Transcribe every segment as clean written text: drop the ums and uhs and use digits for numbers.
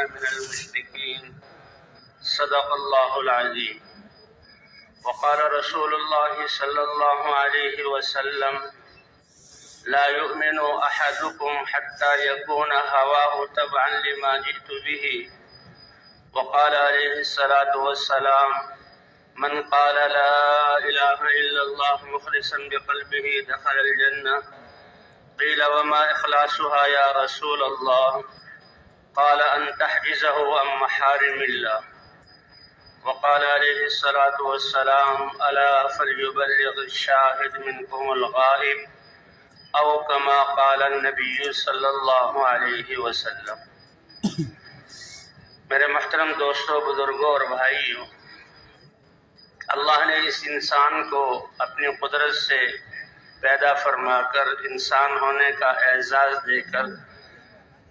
من المشركين صدق الله العظيم. وقال رسول الله صلى الله عليه وسلم: لا يؤمن أحدكم حتى يكون هواه تبعا لما جئت به. وقال عليه الصلاة والسلام: من قال لا إله إلا الله مخلصا بقلبه دخل الجنة. قيل: وما إخلاصها يا رسول الله؟ قال: أن تحجزه عن محارم الله. وقال عليه الصلاة والسلام: ألا فليبلغ الشاهد منكم الغائب، أو كما قال النبي صلی اللہ علیہ وسلم. میرے محترم دوستوں، بزرگوں اور بھائیوں، اللہ نے اس انسان کو اپنی قدرت سے پیدا فرما کر انسان ہونے کا اعزاز دے کر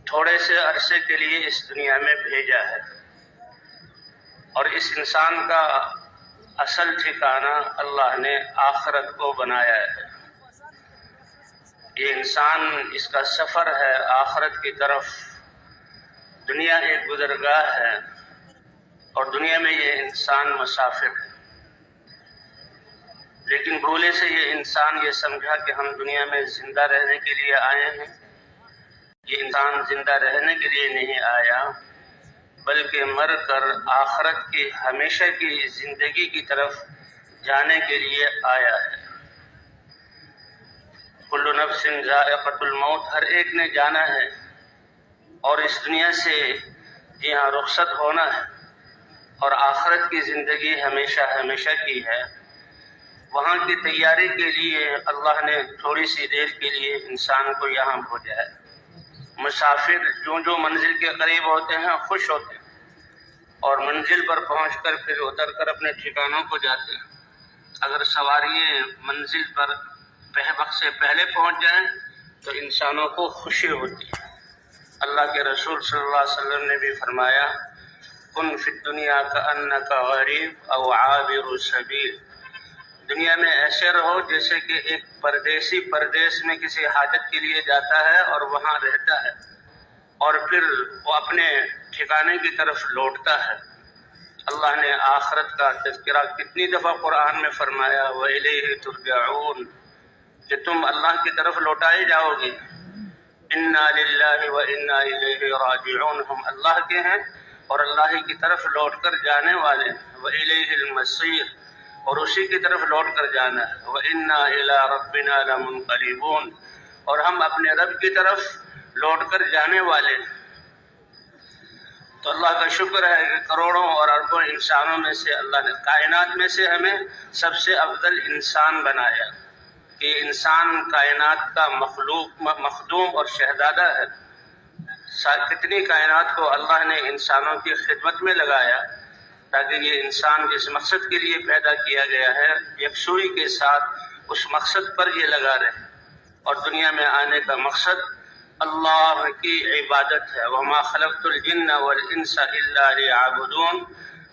تھوڑے سے عرصے کے لیے اس دنیا میں بھیجا ہے، اور اس انسان کا اصل ٹھکانہ اللہ نے آخرت کو بنایا ہے. یہ انسان، اس کا سفر ہے آخرت کی طرف. دنیا ایک گزرگاہ ہے اور دنیا میں یہ انسان مسافر ہے. لیکن بھولے سے یہ انسان یہ سمجھا کہ ہم دنیا میں زندہ رہنے کے لیے آئے ہیں. یہ انسان زندہ رہنے کے لیے نہیں آیا، بلکہ مر کر آخرت کی ہمیشہ کی زندگی کی طرف جانے کے لیے آیا ہے. کل نفس ذائقۃ الموت، ہر ایک نے جانا ہے اور اس دنیا سے جی ہاں رخصت ہونا ہے، اور آخرت کی زندگی ہمیشہ ہمیشہ کی ہے. وہاں کی تیاری کے لیے اللہ نے تھوڑی سی دیر کے لیے انسان کو یہاں بھیجا ہے. مسافر جو منزل کے قریب ہوتے ہیں خوش ہوتے ہیں، اور منزل پر پہنچ کر پھر اتر کر اپنے ٹھکانوں کو جاتے ہیں. اگر سواریاں منزل پر وقت سے پہلے پہنچ جائیں تو انسانوں کو خوشی ہوتی ہے. اللہ کے رسول صلی اللہ علیہ وسلم نے بھی فرمایا: کن فی الدنیا کأنک غریب او عابر سبیل. دنیا میں ایسے رہو جیسے کہ ایک پردیسی پردیس میں کسی حاجت کے لیے جاتا ہے اور وہاں رہتا ہے، اور پھر وہ اپنے ٹھکانے کی طرف لوٹتا ہے. اللہ نے آخرت کا تذکرہ کتنی دفعہ قرآن میں فرمایا: وَإِلَيْهِ تُرْجَعُونَ، کہ تم اللہ کی طرف لوٹائے جاؤ گے. اِنَّا لِلَّهِ وَإِنَّا إِلَيْهِ رَاجِعُونَ، ہم اللہ کے ہیں اور اللہ کی طرف لوٹ کر جانے والے ہیں. وَإِلَيْهِ الْمَصِيرُ، اور اسی کی طرف لوٹ کر جانا ہے. وَإِنَّا إِلَىٰ رَبِّنَا لَمُنْقَلِبُونَ، اور ہم اپنے رب کی طرف لوٹ کر جانے والے ہیں. تو اللہ کا شکر ہے کہ کروڑوں اور اربوں انسانوں میں سے اللہ نے کائنات میں سے ہمیں سب سے افضل انسان بنایا. کہ انسان کائنات کا مخدوم اور شہزادہ ہے. کتنی کائنات کو اللہ نے انسانوں کی خدمت میں لگایا تاکہ یہ انسان جس مقصد کے لیے پیدا کیا گیا ہے یکسوئی کے ساتھ اس مقصد پر یہ لگا رہے. اور دنیا میں آنے کا مقصد اللہ کی عبادت ہے. وما خلقت الجن والانس الا ليعبدون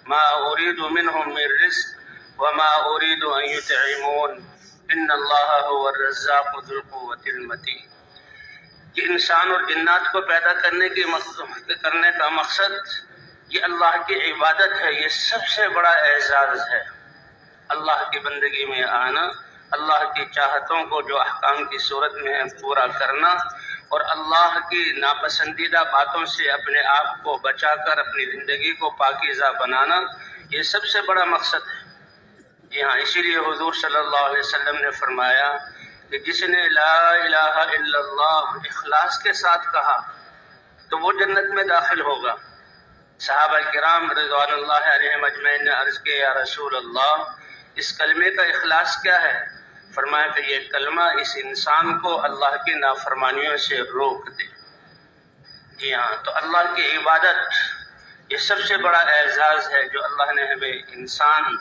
ما اريد منهم من رزق وما اريد ان يطعمون ان اللہ هو الرزاق ذو القوة المتین. یہ انسان اور جنات کو پیدا کرنے کا مقصد یہ اللہ کی عبادت ہے. یہ سب سے بڑا اعزاز ہے. اللہ کی بندگی میں آنا، اللہ کی چاہتوں کو جو احکام کی صورت میں ہے پورا کرنا، اور اللہ کی ناپسندیدہ باتوں سے اپنے آپ کو بچا کر اپنی زندگی کو پاکیزہ بنانا، یہ سب سے بڑا مقصد ہے. جی ہاں، اسی لیے حضور صلی اللہ علیہ وسلم نے فرمایا کہ جس نے لا الہ الا اللہ اخلاص کے ساتھ کہا تو وہ جنت میں داخل ہوگا. صحابہ کرام رضوان اللہ علیہم اجمعین نے عرض کیا: یا رسول اللہ، اس کلمے کا اخلاص کیا ہے؟ فرمایا کہ یہ کلمہ اس انسان کو اللہ کی نافرمانیوں سے روک دے. جی ہاں، تو اللہ کی عبادت یہ سب سے بڑا اعزاز ہے جو اللہ نے ہمیں انسان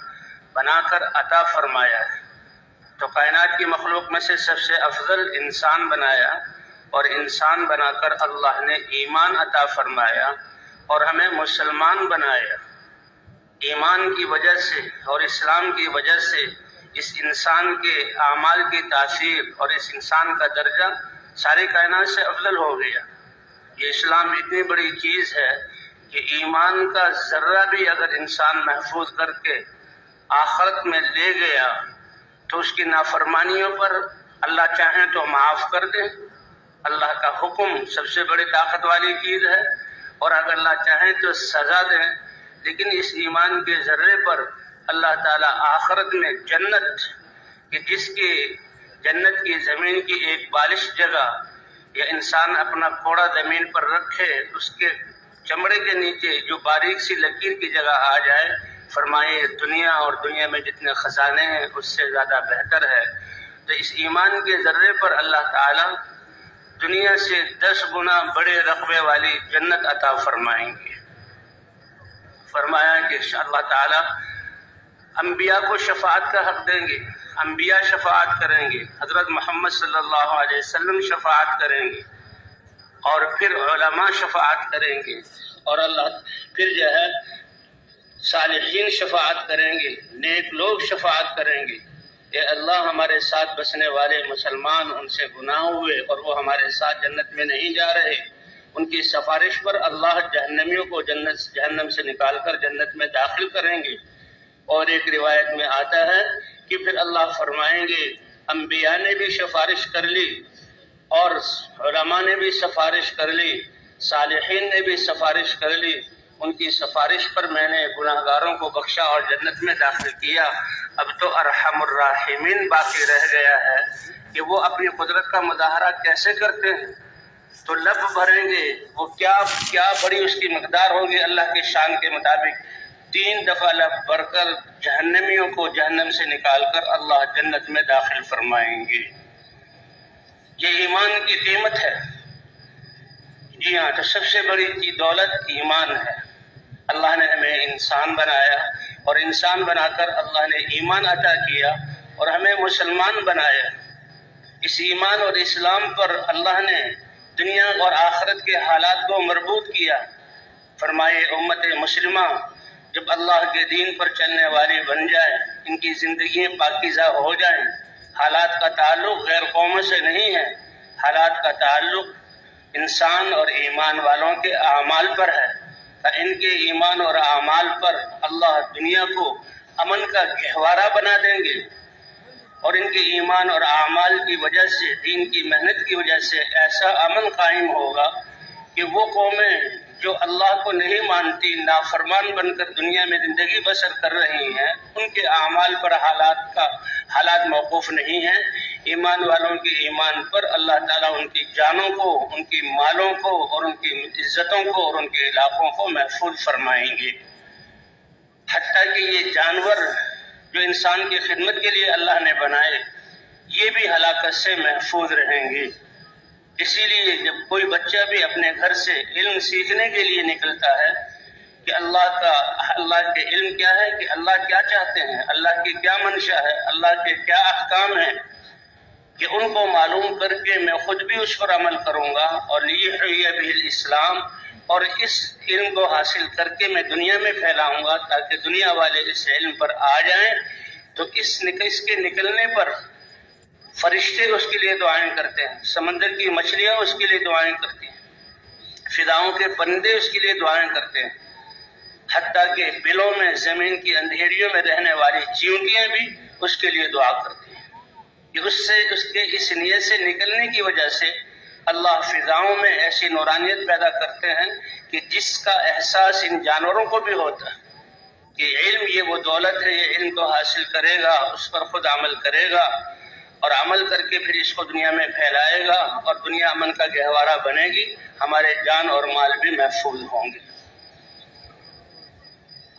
بنا کر عطا فرمایا ہے. تو کائنات کی مخلوق میں سے سب سے افضل انسان بنایا، اور انسان بنا کر اللہ نے ایمان عطا فرمایا اور ہمیں مسلمان بنایا. ایمان کی وجہ سے اور اسلام کی وجہ سے اس انسان کے اعمال کی تاثیر اور اس انسان کا درجہ ساری کائنات سے افضل ہو گیا. یہ اسلام اتنی بڑی چیز ہے کہ ایمان کا ذرہ بھی اگر انسان محفوظ کر کے آخرت میں لے گیا تو اس کی نافرمانیوں پر اللہ چاہیں تو معاف کر دیں. اللہ کا حکم سب سے بڑی طاقت والی چیز ہے، اور اگر اللہ چاہیں تو سزا دیں. لیکن اس ایمان کے ذرے پر اللہ تعالیٰ آخرت میں جنت کہ جس کی جنت کی زمین کی ایک بالش جگہ یا انسان اپنا کوڑا زمین پر رکھے اس کے چمڑے کے نیچے جو باریک سی لکیر کی جگہ آ جائے، فرمائے دنیا اور دنیا میں جتنے خزانے ہیں اس سے زیادہ بہتر ہے. تو اس ایمان کے ذرے پر اللہ تعالیٰ دنیا سے 10 گنا بڑے رقبے والی جنت عطا فرمائیں گے. فرمایا کہ اللہ تعالیٰ انبیاء کو شفاعت کا حق دیں گے، انبیاء شفاعت کریں گے، حضرت محمد صلی اللہ علیہ وسلم شفاعت کریں گے، اور پھر علماء شفاعت کریں گے، اور اللہ پھر جو ہے صالحین شفاعت کریں گے، نیک لوگ شفاعت کریں گے. اے اللہ ہمارے ساتھ بسنے والے مسلمان ان سے گناہ ہوئے اور وہ ہمارے ساتھ جنت میں نہیں جا رہے، ان کی سفارش پر اللہ جہنمیوں کو جہنم سے نکال کر جنت میں داخل کریں گے. اور ایک روایت میں آتا ہے کہ پھر اللہ فرمائیں گے انبیاء نے بھی سفارش کر لی اور علماء نے بھی سفارش کر لی، صالحین نے بھی سفارش کر لی، ان کی سفارش پر میں نے گناہگاروں کو بخشا اور جنت میں داخل کیا. اب تو ارحم الراحمین باقی رہ گیا ہے کہ وہ اپنی قدرت کا مظاہرہ کیسے کرتے ہیں. تو لب بھریں گے، وہ کیا بڑی اس کی مقدار ہوگی اللہ کے شان کے مطابق. 3 دفعہ لب بھر کر جہنمیوں کو جہنم سے نکال کر اللہ جنت میں داخل فرمائیں گے. یہ ایمان کی قیمت ہے. جی ہاں، تو سب سے بڑی دولت ایمان ہے. اللہ نے ہمیں انسان بنایا اور انسان بنا کر اللہ نے ایمان عطا کیا اور ہمیں مسلمان بنایا. اس ایمان اور اسلام پر اللہ نے دنیا اور آخرت کے حالات کو مربوط کیا. فرمائے امت مسلمہ جب اللہ کے دین پر چلنے والی بن جائے، ان کی زندگیاں پاکیزہ ہو جائیں، حالات کا تعلق غیر قوموں سے نہیں ہے، حالات کا تعلق انسان اور ایمان والوں کے اعمال پر ہے. ان کے ایمان اور اعمال پر اللہ دنیا کو امن کا گہوارہ بنا دیں گے، اور ان کے ایمان اور اعمال کی وجہ سے، دین کی محنت کی وجہ سے ایسا امن قائم ہوگا کہ وہ قومیں جو اللہ کو نہیں مانتی، نافرمان بن کر دنیا میں زندگی بسر کر رہی ہیں، ان کے اعمال پر حالات موقوف نہیں ہیں. ایمان والوں کے ایمان پر اللہ تعالیٰ ان کی جانوں کو، ان کی مالوں کو اور ان کی عزتوں کو اور ان کے علاقوں کو محفوظ فرمائیں گے. حتیٰ کہ یہ جانور جو انسان کی خدمت کے لیے اللہ نے بنائے، یہ بھی ہلاکت سے محفوظ رہیں گے. اسی لیے جب کوئی بچہ بھی اپنے گھر سے علم سیکھنے کے لیے نکلتا ہے کہ اللہ کے علم کیا ہے، کہ اللہ کیا چاہتے ہیں، اللہ کی کیا منشا ہے، اللہ کے کیا احکام ہیں، کہ ان کو معلوم کر کے میں خود بھی اس پر عمل کروں گا. اور لیحیی بہ الاسلام، اور اس علم کو حاصل کر کے میں دنیا میں پھیلاؤں گا تاکہ دنیا والے اس علم پر آ جائیں. تو اس کے نکلنے پر فرشتے اس کے لیے دعائیں کرتے ہیں، سمندر کی مچھلیاں اس کے لیے دعائیں کرتی ہیں، فضاؤں کے پرندے اس کے لیے دعائیں کرتے ہیں، حتیٰ کہ بلوں میں، زمین کی اندھیریوں میں رہنے والی چیونٹیاں بھی اس کے لیے دعا کرتی ہیں. کہ اس کے اس نیت سے نکلنے کی وجہ سے اللہ فضاؤں میں ایسی نورانیت پیدا کرتے ہیں کہ جس کا احساس ان جانوروں کو بھی ہوتا ہے کہ علم یہ وہ دولت ہے، یہ علم کو حاصل کرے گا، اس پر خود عمل کرے گا اور عمل کر کے پھر اس کو دنیا میں پھیلائے گا اور دنیا امن کا گہوارہ بنے گی، ہمارے جان اور مال بھی محفوظ ہوں گے.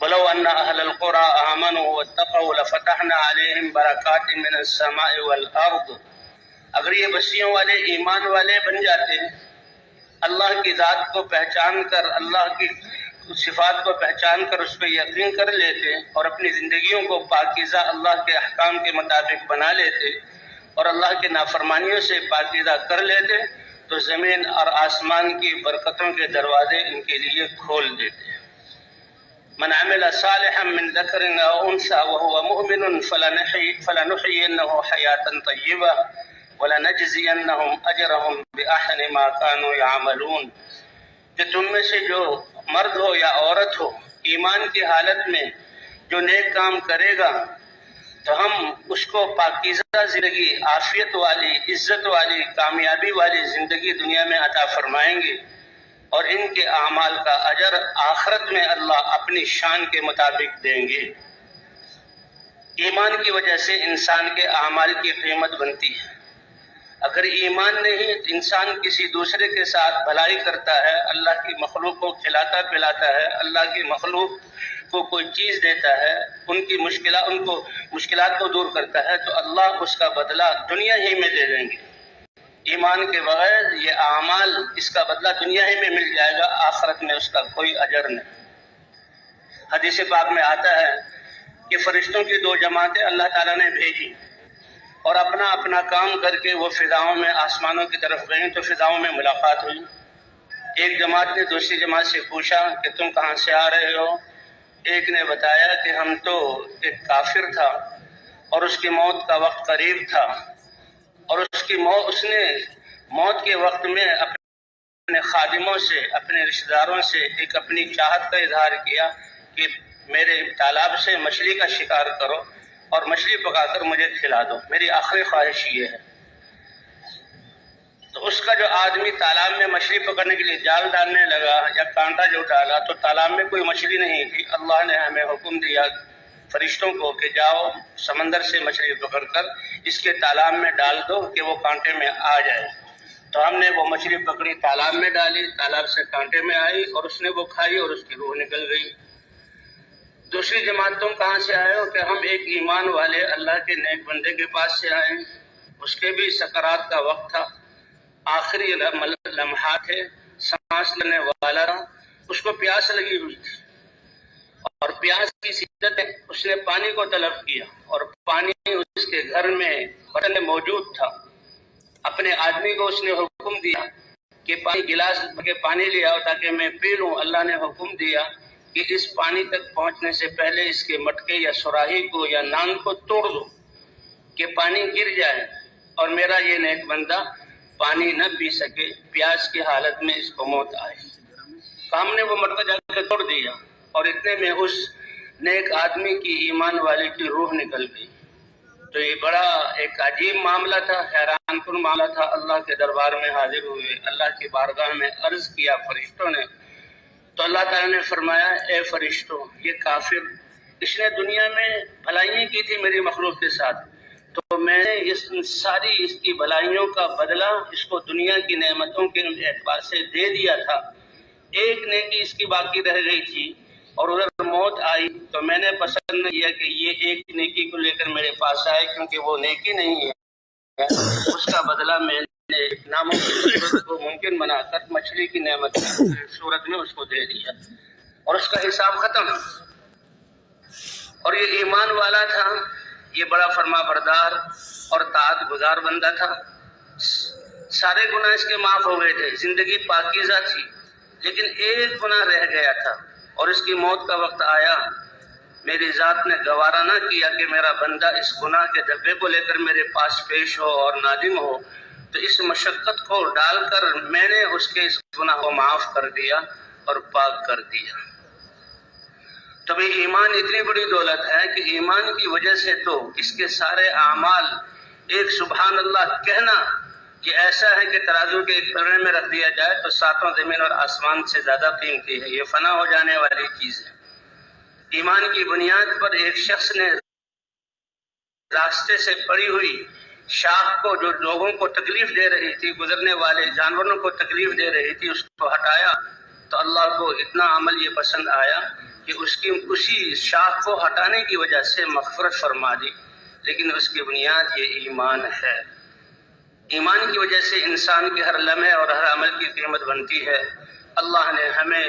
وَلَوْ أَنَّ أَهْلَ الْقُرَىٰ آمَنُوا وَاتَّقَوْا لَفَتَحْنَا عَلَيْهِمْ بَرَكَاتٍ مِّنَ السَّمَاءِ وَالْأَرْضِ. اگر یہ بستیوں والے ایمان والے بن جاتے ہیں، اللہ کی ذات کو پہچان کر، اللہ کی صفات کو پہچان کر اس پہ یقین کر لیتے اور اپنی زندگیوں کو پاکیزہ اللہ کے احکام کے مطابق بنا لیتے اور اللہ کے نافرمانیوں سے پاکیزہ کر لیتے، تو زمین اور آسمان کی برکتوں کے دروازے ان کے لیے کھول دیتے. من عمل صالحا من ذکر او انثى وهو مؤمن فلنحيينه حياة طيبة ولنجزينهم اجرهم باحسن ما كانوا يعملون. کہ تم میں سے جو مرد ہو یا عورت ہو، ایمان کی حالت میں جو نیک کام کرے گا تو ہم اس کو پاکیزہ زندگی، عافیت والی، عزت والی، کامیابی والی زندگی دنیا میں عطا فرمائیں گے، اور ان کے اعمال کا اجر آخرت میں اللہ اپنی شان کے مطابق دیں گے۔ ایمان کی وجہ سے انسان کے اعمال کی قیمت بنتی ہے۔ اگر ایمان نہیں، انسان کسی دوسرے کے ساتھ بھلائی کرتا ہے، اللہ کی مخلوق کو کھلاتا پلاتا ہے، اللہ کی مخلوق کو کوئی چیز دیتا ہے، ان کو مشکلات کو دور کرتا ہے، تو اللہ اس کا بدلہ دنیا ہی میں دے دیں گے۔ ایمان کے بغیر یہ اعمال، اس کا بدلہ دنیا ہی میں مل جائے گا، آخرت میں اس کا کوئی اجر نہیں۔ حدیث پاک میں آتا ہے کہ فرشتوں کی 2 جماعتیں اللہ تعالیٰ نے بھیجی، اور اپنا اپنا کام کر کے وہ فضاؤں میں آسمانوں کی طرف گئیں، تو فضاؤں میں ملاقات ہوئی۔ ایک جماعت نے دوسری جماعت سے پوچھا کہ تم کہاں سے آ رہے ہو؟ ایک نے بتایا کہ ہم تو ایک کافر تھا اور اس کی موت کا وقت قریب تھا، اور اس نے موت کے وقت میں اپنے خادموں سے، اپنے رشتہ داروں سے ایک اپنی چاہت کا اظہار کیا کہ میرے تالاب سے مچھلی کا شکار کرو اور مچھلی پکا کر مجھے کھلا دو، میری آخری خواہش یہ ہے۔ تو اس کا جو آدمی تالاب میں مچھلی پکڑنے کے لیے جال ڈالنے لگا یا کانٹا جو ڈالا، تو تالاب میں کوئی مچھلی نہیں تھی۔ اللہ نے ہمیں حکم دیا فرشتوں کو کہ جاؤ سمندر سے مچھلی پکڑ کر اس کے تالاب میں ڈال دو کہ وہ کانٹے میں آ جائے۔ تو ہم نے وہ مچھلی پکڑی، تالاب میں ڈالی، تالاب سے کانٹے میں آئی اور اس نے وہ کھائی اور اس کی روح نکل گئی۔ دوسری جماعت تم کہاں سے آئے ہو؟ کہ ہم ایک ایمان والے اللہ کے نیک بندے کے پاس سے آئے، اس کے بھی سکرات کا وقت تھا، آخری لمحات تھے، سانس لینے والا تھا، اس کو پیاس لگی ہوئی تھی، اور پیاس کی شدت میں اس نے پانی کو طلب کیا، اور پانی اس کے گھر میں برتن موجود تھا۔ اپنے آدمی کو اس نے حکم دیا کہ گلاس بھر کے پانی لے آؤ تاکہ میں پی لوں۔ اللہ نے حکم دیا کہ اس پانی تک پہنچنے سے پہلے اس کے مٹکے یا سراہی کو یا نان کو توڑ دو کہ پانی گر جائے اور میرا یہ نیک بندہ پانی نہ پی سکے، پیاس کی حالت میں اس کو موت آئے۔ تو ہم نے وہ مٹکا جا کے توڑ دیا، اور اتنے میں اس نیک آدمی کی، ایمان والے کی روح نکل گئی۔ تو یہ بڑا ایک عجیب معاملہ تھا، حیران کن معاملہ تھا۔ اللہ کے دربار میں حاضر ہوئے، اللہ کی بارگاہ میں عرض کیا فرشتوں نے، تو اللہ تعالیٰ نے فرمایا اے فرشتوں، یہ کافر، اس نے دنیا میں بھلائیاں کی تھی میری مخلوق کے ساتھ، تو میں نے اس کی بھلائیوں کا بدلہ اس کو دنیا کی نعمتوں کے اعتبار سے دے دیا تھا۔ ایک نیکی اس کی باقی رہ گئی تھی اور ادھر موت آئی، تو میں نے پسند نہیں کیا کہ یہ ایک نیکی کو لے کر میرے پاس آئے، کیونکہ وہ نیکی نہیں ہے، اس کا بدلہ میں نے ناممکن صورت کو ممکن بنا کر مچھلی کی نعمت کی صورت میں اس کو دے دیا، اور اس کا حساب ختم۔ اور یہ ایمان والا تھا، یہ بڑا فرما بردار اور طاعت گزار بندہ تھا، سارے گناہ اس کے معاف ہو گئے تھے، زندگی پاکیزہ تھی، لیکن ایک گناہ رہ گیا تھا، اور اس کی موت کا وقت آیا۔ میری ذات نے گوارا نہ کیا کہ میرا بندہ اس گناہ کے دبے کو لے کر میرے پاس پیش ہو اور نادم ہو، تو اس مشقت کو ڈال کر میں نے اس کے اس گناہ کو معاف کر دیا اور پاک کر دیا۔ تو بھی ایمان اتنی بڑی دولت ہے کہ ایمان کی وجہ سے تو اس کے سارے اعمال، ایک سبحان اللہ کہنا یہ ایسا ہے کہ ترازو کے ایک پلڑے میں رکھ دیا جائے تو 7 زمین اور آسمان سے زیادہ قیمتی ہے، یہ فنا ہو جانے والی چیز ہے۔ ایمان کی بنیاد پر ایک شخص نے راستے سے پڑی ہوئی شاخ کو، جو لوگوں کو تکلیف دے رہی تھی، گزرنے والے جانوروں کو تکلیف دے رہی تھی، اس کو ہٹایا، تو اللہ کو اتنا عمل یہ پسند آیا کہ اسی شاخ کو ہٹانے کی وجہ سے مغفرت فرما دی۔ لیکن اس کی بنیاد یہ ایمان ہے۔ ایمان کی وجہ سے انسان کے ہر لمحے اور ہر عمل کی قیمت بنتی ہے۔ اللہ نے ہمیں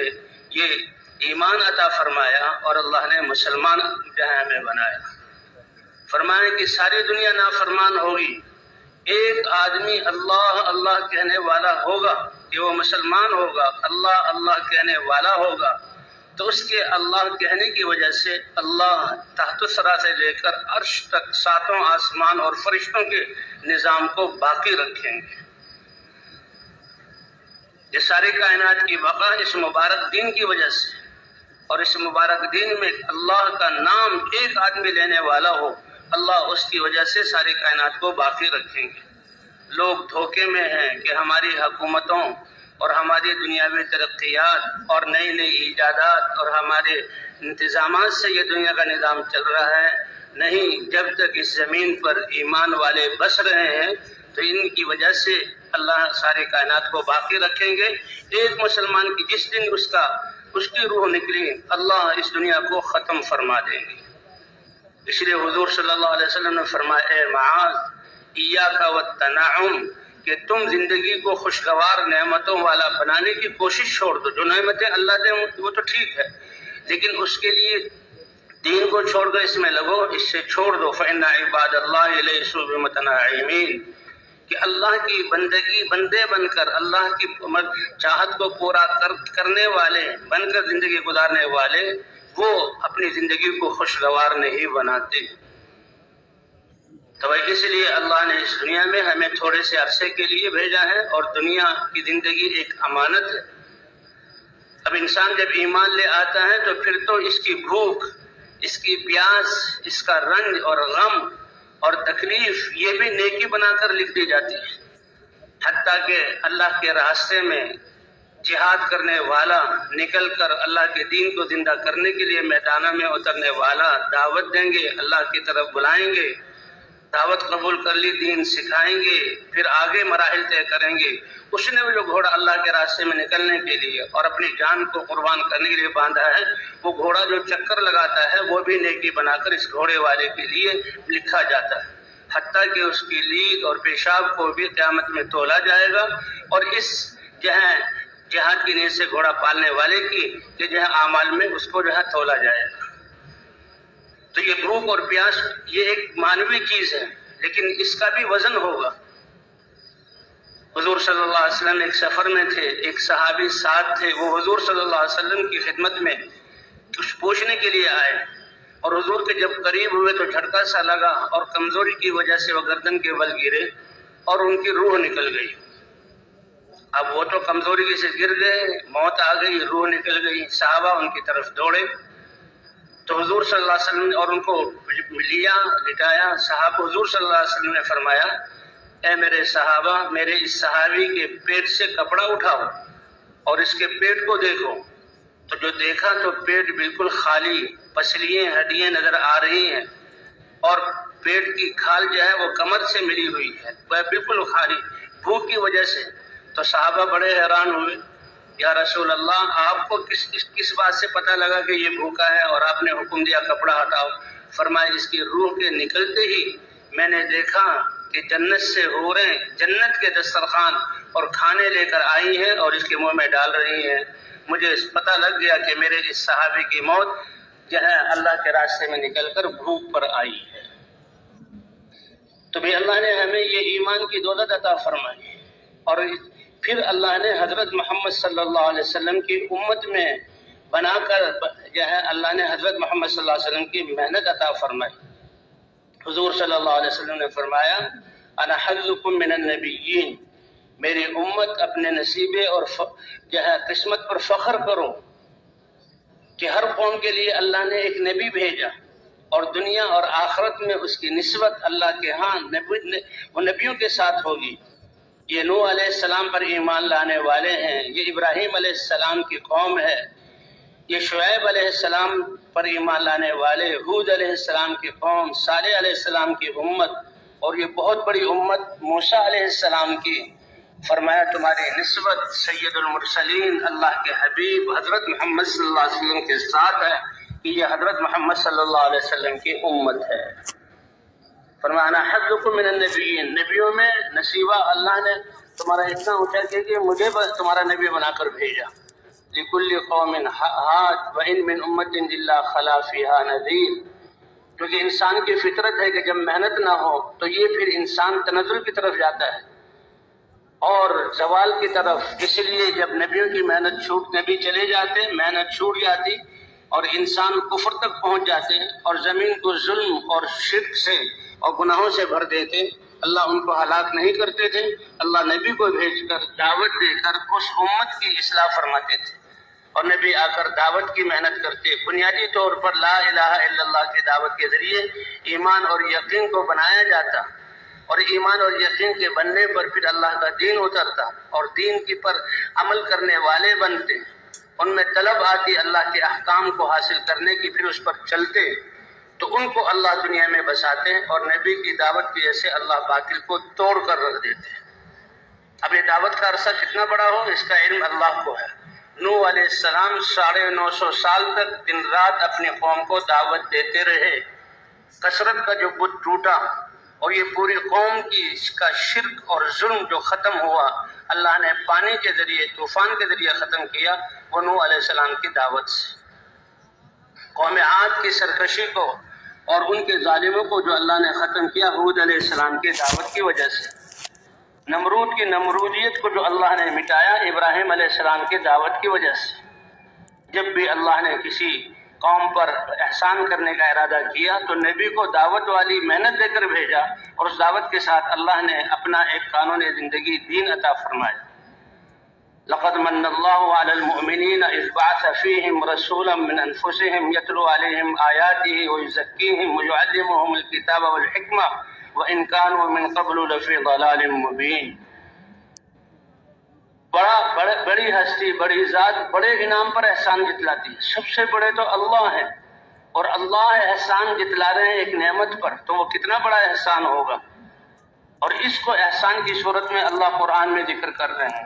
یہ ایمان عطا فرمایا اور اللہ نے مسلمان جہاں ہمیں بنایا۔ فرمایا کہ ساری دنیا نافرمان ہوگی، ایک آدمی اللہ اللہ کہنے والا ہوگا کہ وہ مسلمان ہوگا، اللہ اللہ کہنے والا ہوگا، تو اس کے اللہ کہنے کی وجہ سے اللہ تحت الثری سے لے کر عرش تک 7 آسمان اور فرشتوں کے نظام کو باقی رکھیں گے۔ یہ ساری کائنات کی بقا اس مبارک دین کی وجہ سے، اور اس مبارک دین میں اللہ کا نام ایک آدمی لینے والا ہو، اللہ اس کی وجہ سے ساری کائنات کو باقی رکھیں گے۔ لوگ دھوکے میں ہیں کہ ہماری حکومتوں اور ہماری دنیاوی ترقیات اور نئی نئی ایجادات اور ہمارے انتظامات سے یہ دنیا کا نظام چل رہا ہے۔ نہیں، جب تک اس زمین پر ایمان والے بس رہے ہیں تو ان کی وجہ سے اللہ سارے کائنات کو باقی رکھیں گے۔ ایک مسلمان کی جس دن اس کی روح نکلی، اللہ اس دنیا کو ختم فرما دیں گے۔ اس لیے حضور صلی اللہ علیہ وسلم نے فرمایا، اے معاذ ایاک والتنعم، کہ تم زندگی کو خوشگوار نعمتوں والا بنانے کی کوشش چھوڑ دو۔ جو نعمتیں اللہ دیں وہ تو ٹھیک ہے، لیکن اس کے لیے دین کو چھوڑ کر اس میں لگو، اس سے چھوڑ دو۔ فإن عباد اللہ لیسوا بمتنعمین، کہ اللہ کی بندے بن کر، اللہ کی چاہت کو پورا کرنے والے بن کر زندگی گزارنے والے، وہ اپنی زندگی کو خوشگوار نہیں بناتے۔ تو اس لیے اللہ نے اس دنیا میں ہمیں تھوڑے سے عرصے کے لیے بھیجا ہے، اور دنیا کی زندگی ایک امانت ہے۔ اب انسان جب ایمان لے آتا ہے تو پھر تو اس کی بھوک، اس کی پیاس، اس کا رنج اور غم اور تکلیف یہ بھی نیکی بنا کر لکھ دی جاتی ہے۔ حتیٰ کہ اللہ کے راستے میں جہاد کرنے والا نکل کر اللہ کے دین کو زندہ کرنے کے لیے میدانوں میں اترنے والا دعوت دیں گے، اللہ کی طرف بلائیں گے، دعوت قبول کر لی، دین سکھائیں گے، پھر آگے مراحل طے کریں گے۔ اس نے بھی جو گھوڑا اللہ کے راستے میں نکلنے کے لیے اور اپنی جان کو قربان کرنے کے لیے باندھا ہے، وہ گھوڑا جو چکر لگاتا ہے وہ بھی نیکی بنا کر اس گھوڑے والے کے لیے لکھا جاتا ہے۔ حتیٰ کہ اس کی لید اور پیشاب کو بھی قیامت میں تولا جائے گا، اور اس جہاد کی نیت سے گھوڑا پالنے والے کی کہ اعمال میں اس کو تولا جائے گا۔ تو یہ بھوک اور پیاس یہ ایک مانوی چیز ہے، لیکن اس کا بھی وزن ہوگا۔ حضور صلی اللہ علیہ وسلم ایک سفر میں تھے، ایک صحابی ساتھ تھے، وہ حضور صلی اللہ علیہ وسلم کی خدمت میں کچھ پوچھنے کے لیے آئے، اور حضور کے جب قریب ہوئے تو جھٹکا سا لگا، اور کمزوری کی وجہ سے وہ گردن کے بل گرے اور ان کی روح نکل گئی۔ اب وہ تو کمزوری سے گر گئے، موت آ گئی، روح نکل گئی۔ صحابہ ان کی طرف دوڑے تو حضور صلی اللہ علیہ وسلم نے اور ان کو لیا، لٹایا۔ صحابہ حضور صلی اللہ علیہ وسلم نے فرمایا، اے میرے صحابہ، میرے اس صحابی کے پیٹ سے کپڑا اٹھاؤ اور اس کے پیٹ کو دیکھو۔ تو جو دیکھا تو پیٹ بالکل خالی، پسلیاں ہڈیاں نظر آ رہی ہیں، اور پیٹ کی کھال جو ہے وہ کمر سے ملی ہوئی ہے، وہ بالکل خالی، بھوک کی وجہ سے۔ تو صحابہ بڑے حیران ہوئے، یا رسول اللہ، آپ کو کس بات سے پتہ لگا کہ یہ بھوکا ہے اور آپ نے حکم دیا کپڑا ہٹاؤ؟ فرمایا، اس کی روح کے نکلتے ہی میں نے دیکھا کہ جنت سے حوریں جنت کے دسترخوان اور کھانے لے کر آئی ہیں اور اس کے منہ میں ڈال رہی ہیں۔ مجھے پتہ لگ گیا کہ میرے اس صحابی کی موت جو ہے اللہ کے راستے میں نکل کر بھوک پر آئی ہے۔ تو بھی اللہ نے ہمیں یہ ایمان کی دولت عطا فرمائی، اور پھر اللہ نے حضرت محمد صلی اللہ علیہ وسلم کی امت میں بنا کر جو ہے اللہ نے حضرت محمد صلی اللہ علیہ وسلم کی محنت عطا فرمائی۔ حضور صلی اللہ علیہ وسلم نے فرمایا، انا حظکم من النبیین، میری امت اپنے نصیبے اور جو ہے قسمت پر فخر کرو کہ ہر قوم کے لیے اللہ نے ایک نبی بھیجا، اور دنیا اور آخرت میں اس کی نسبت اللہ کے ہاں وہ نبیوں کے ساتھ ہوگی۔ یہ نوح علیہ السلام پر ایمان لانے والے ہیں، یہ ابراہیم علیہ السلام کی قوم ہے، یہ شعیب علیہ السلام پر ایمان لانے والے، ہود علیہ السلام کی قوم، صالح علیہ السلام کی امت، اور یہ بہت بڑی امت موسیٰ علیہ السلام کی۔ فرمایا تمہاری نسبت سید المرسلین اللہ کے حبیب حضرت محمد صلی اللہ علیہ وسلم کے ساتھ ہے، کہ یہ حضرت محمد صلی اللہ علیہ وسلم کی امت ہے۔ فرمانا حظکم من النبیین، نبیوں میں نصیبہ اللہ نے تمہارا اتنا اونچا کیا کہ مجھے بس تمہارا نبی بنا کر بھیجا۔ لکل قوم ہاد وان من امت الا خلا فیہا نذیر، کیونکہ انسان کی فطرت ہے کہ جب محنت نہ ہو تو یہ پھر انسان تنزل کی طرف جاتا ہے اور زوال کی طرف۔ اس لیے جب نبیوں کی نبی چلے جاتے، محنت چھوٹ جاتی اور انسان کفر تک پہنچ جاتے ہیں اور زمین کو ظلم اور شرک سے اور گناہوں سے بھر دیتے، اللہ ان کو ہلاک نہیں کرتے تھے، اللہ نبی کو بھیج کر دعوت دے کر اس امت کی اصلاح فرماتے تھے، اور نبی آ کر دعوت کی محنت کرتے، بنیادی طور پر لا الہ الا اللہ کی دعوت کے ذریعے ایمان اور یقین کو بنایا جاتا، اور ایمان اور یقین کے بننے پر پھر اللہ کا دین اترتا اور دین کی پر عمل کرنے والے بنتے، ان میں طلب آتی اللہ کے احکام کو حاصل کرنے کی، پھر اس پر چلتے تو ان کو اللہ دنیا میں بساتے اور نبی کی دعوت کی وجہ سے اللہ باطل کو توڑ کر رکھ دیتے۔ اب یہ دعوت کا عرصہ کتنا بڑا ہو اس کا علم اللہ کو ہے۔ نوح علیہ السلام 950 سال تک دن رات اپنی قوم کو دعوت دیتے رہے، کثرت کا جو بت ٹوٹا اور یہ پوری قوم کی اس کا شرک اور ظلم جو ختم ہوا، اللہ نے پانی کے ذریعے طوفان کے ذریعے ختم کیا، وہ نوح علیہ السلام کی دعوت سے۔ قوم عاد کی سرکشی کو اور ان کے ظالموں کو جو اللہ نے ختم کیا ہود علیہ السلام کی دعوت کی وجہ سے۔ نمرود کی نمرودیت کو جو اللہ نے مٹایا ابراہیم علیہ السلام کی دعوت کی وجہ سے۔ جب بھی اللہ نے کسی قوم پر احسان کرنے کا ارادہ کیا تو نبی کو دعوت والی محنت دے کر بھیجا، اور اس دعوت کے ساتھ اللہ نے اپنا ایک قانون زندگی دین عطا فرمایا۔ لقد من الله على المؤمنين إذ بعث فيهم رسولا من أنفسهم يتلو عليهم آياته ويزكيهم ويعلمهم الكتاب والحكمة وإن كانوا من قبل لفي ضلال مبين۔ بڑی ہستی، بڑی ذات بڑے انعام پر احسان جتلاتی ہے، سب سے بڑے تو اللہ ہیں، اور اللہ احسان جتلا رہے ہیں ایک نعمت پر، تو وہ کتنا بڑا احسان ہوگا، اور اس کو احسان کی صورت میں اللہ قرآن میں ذکر کر رہے ہیں۔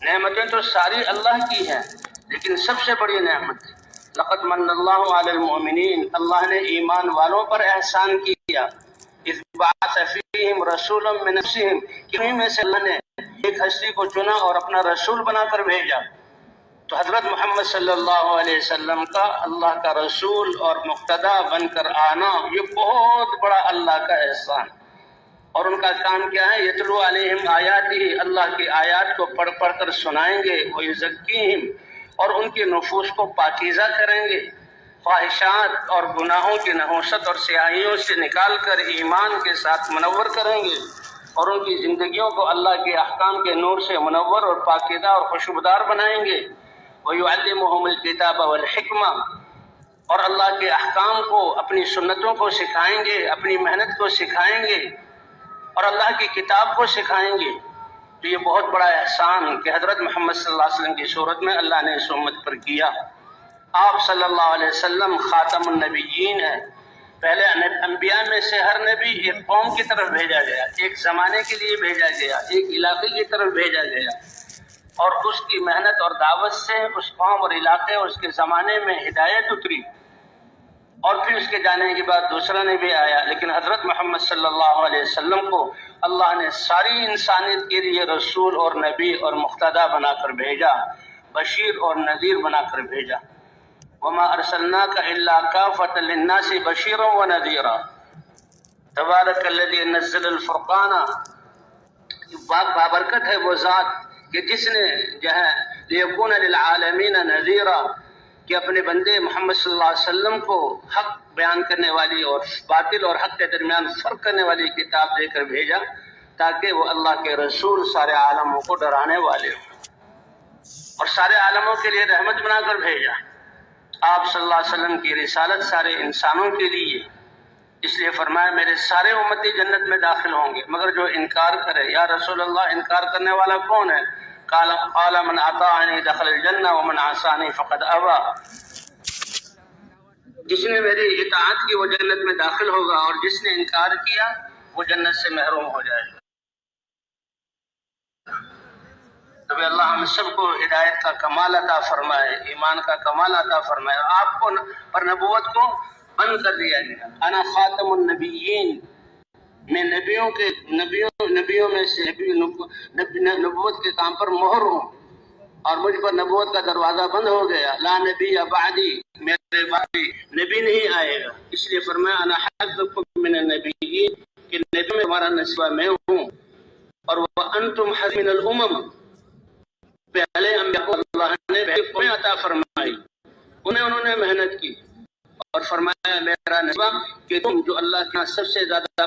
نعمتیں تو ساری اللہ کی ہیں، لیکن سب سے بڑی نعمت لقد من اللہ علی المؤمنین، اللہ نے ایمان والوں پر احسان کیا، اذ بعث فیہم رسولا من انفسہم، کنہیں میں سے اللہ نے ایک ہستی کو چنا اور اپنا رسول بنا کر بھیجا۔ تو حضرت محمد صلی اللہ علیہ وسلم کا اللہ کا رسول اور مقتدی بن کر آنا، یہ بہت بڑا اللہ کا احسان۔ اور ان کا کام کیا ہے؟ یتلو علیہم آیاتہ، اللہ کی آیات کو پڑھ پڑھ کر سنائیں گے، ویزکیہم، اور ان کے نفوس کو پاکیزہ کریں گے، خواہشات اور گناہوں کی نحوست اور سیاہیوں سے نکال کر ایمان کے ساتھ منور کریں گے، اور ان کی زندگیوں کو اللہ کے احکام کے نور سے منور اور پاکیزہ اور خوشبودار بنائیں گے۔ وَيُعَلِّمُهُمُ الْكِتَابَ وَالْحِكْمَةَ، اور اللہ کے احکام کو، اپنی سنتوں کو سکھائیں گے، اپنی محنت کو سکھائیں گے، اور اللہ کی کتاب کو سکھائیں گے۔ تو یہ بہت بڑا احسان کہ حضرت محمد صلی اللہ علیہ وسلم کی صورت میں اللہ نے اس امت پر کیا۔ آپ صلی اللہ علیہ وسلم خاتم النبیین ہیں، پہلے انبیاء میں سے ہر نبی ایک قوم کی طرف بھیجا گیا، ایک زمانے کے لیے بھیجا گیا، ایک علاقے کی طرف بھیجا گیا، اور اس کی محنت اور دعوت سے اس قوم اور علاقے اور اس کے زمانے میں ہدایت اتری، اور پھر اس کے جانے کے بعد دوسرا نبی آیا۔ لیکن حضرت محمد صلی اللہ علیہ وسلم کو اللہ نے ساری انسانیت کے لیے رسول اور نبی اور مقتدی بنا کر بھیجا، بشیر اور نذیر بنا کر بھیجا۔ وما ارسلناک الا کافۃ للناس بشیرا ونذیرا، تبارک الذی نزل الفرقان، بابرکت ہے وہ ذات کہ جس نے جو ہے لیکون للعالمین نذیرا، کہ اپنے بندے محمد صلی اللہ علیہ وسلم کو حق بیان کرنے والی اور باطل اور حق کے درمیان فرق کرنے والی کتاب دے کر بھیجا، تاکہ وہ اللہ کے رسول سارے عالموں کو ڈرانے والے ہوں، اور سارے عالموں کے لیے رحمت بنا کر بھیجا۔ آپ صلی اللہ علیہ وسلم کی رسالت سارے انسانوں کے لیے، اس لیے فرمایا میرے سارے امتی جنت میں داخل ہوں گے مگر جو انکار کرے۔ یا رسول اللہ، انکار کرنے والا کون ہے؟ قال من اطاعنی دخل الجنہ ومن عصانی فقد ابا، جس نے میری اطاعت کی وہ جنت میں داخل ہوگا، اور جس نے انکار کیا وہ جنت سے محروم ہو جائے گا۔ تو اللہ ہم سب کو ہدایت کا کمال عطا فرمائے، ایمان کا کمال عطا فرمائے۔ آپ کو پر نبوت کو بند کر دیا گیا۔ انا خاتم النبیین، میں نبیوں میں سے نبوت کے کام پر مہر ہوں، اور مجھ پر نبوت کا دروازہ بند ہو گیا۔ لا نبی بعدی، میرے بعد نبی نہیں آئے گا، اس لیے فرمایا انا حظکم من النبیین، کہ نبی میں ہمارا نسبہ میں ہوں، اور وانتم حظ من الامم، پہلے انبیاء کو اللہ نے قومیں عطا فرمائی، انہوں نے محنت کی، اور فرمایا میرا نسبہ کہ تم جو اللہ کے سب سے زیادہ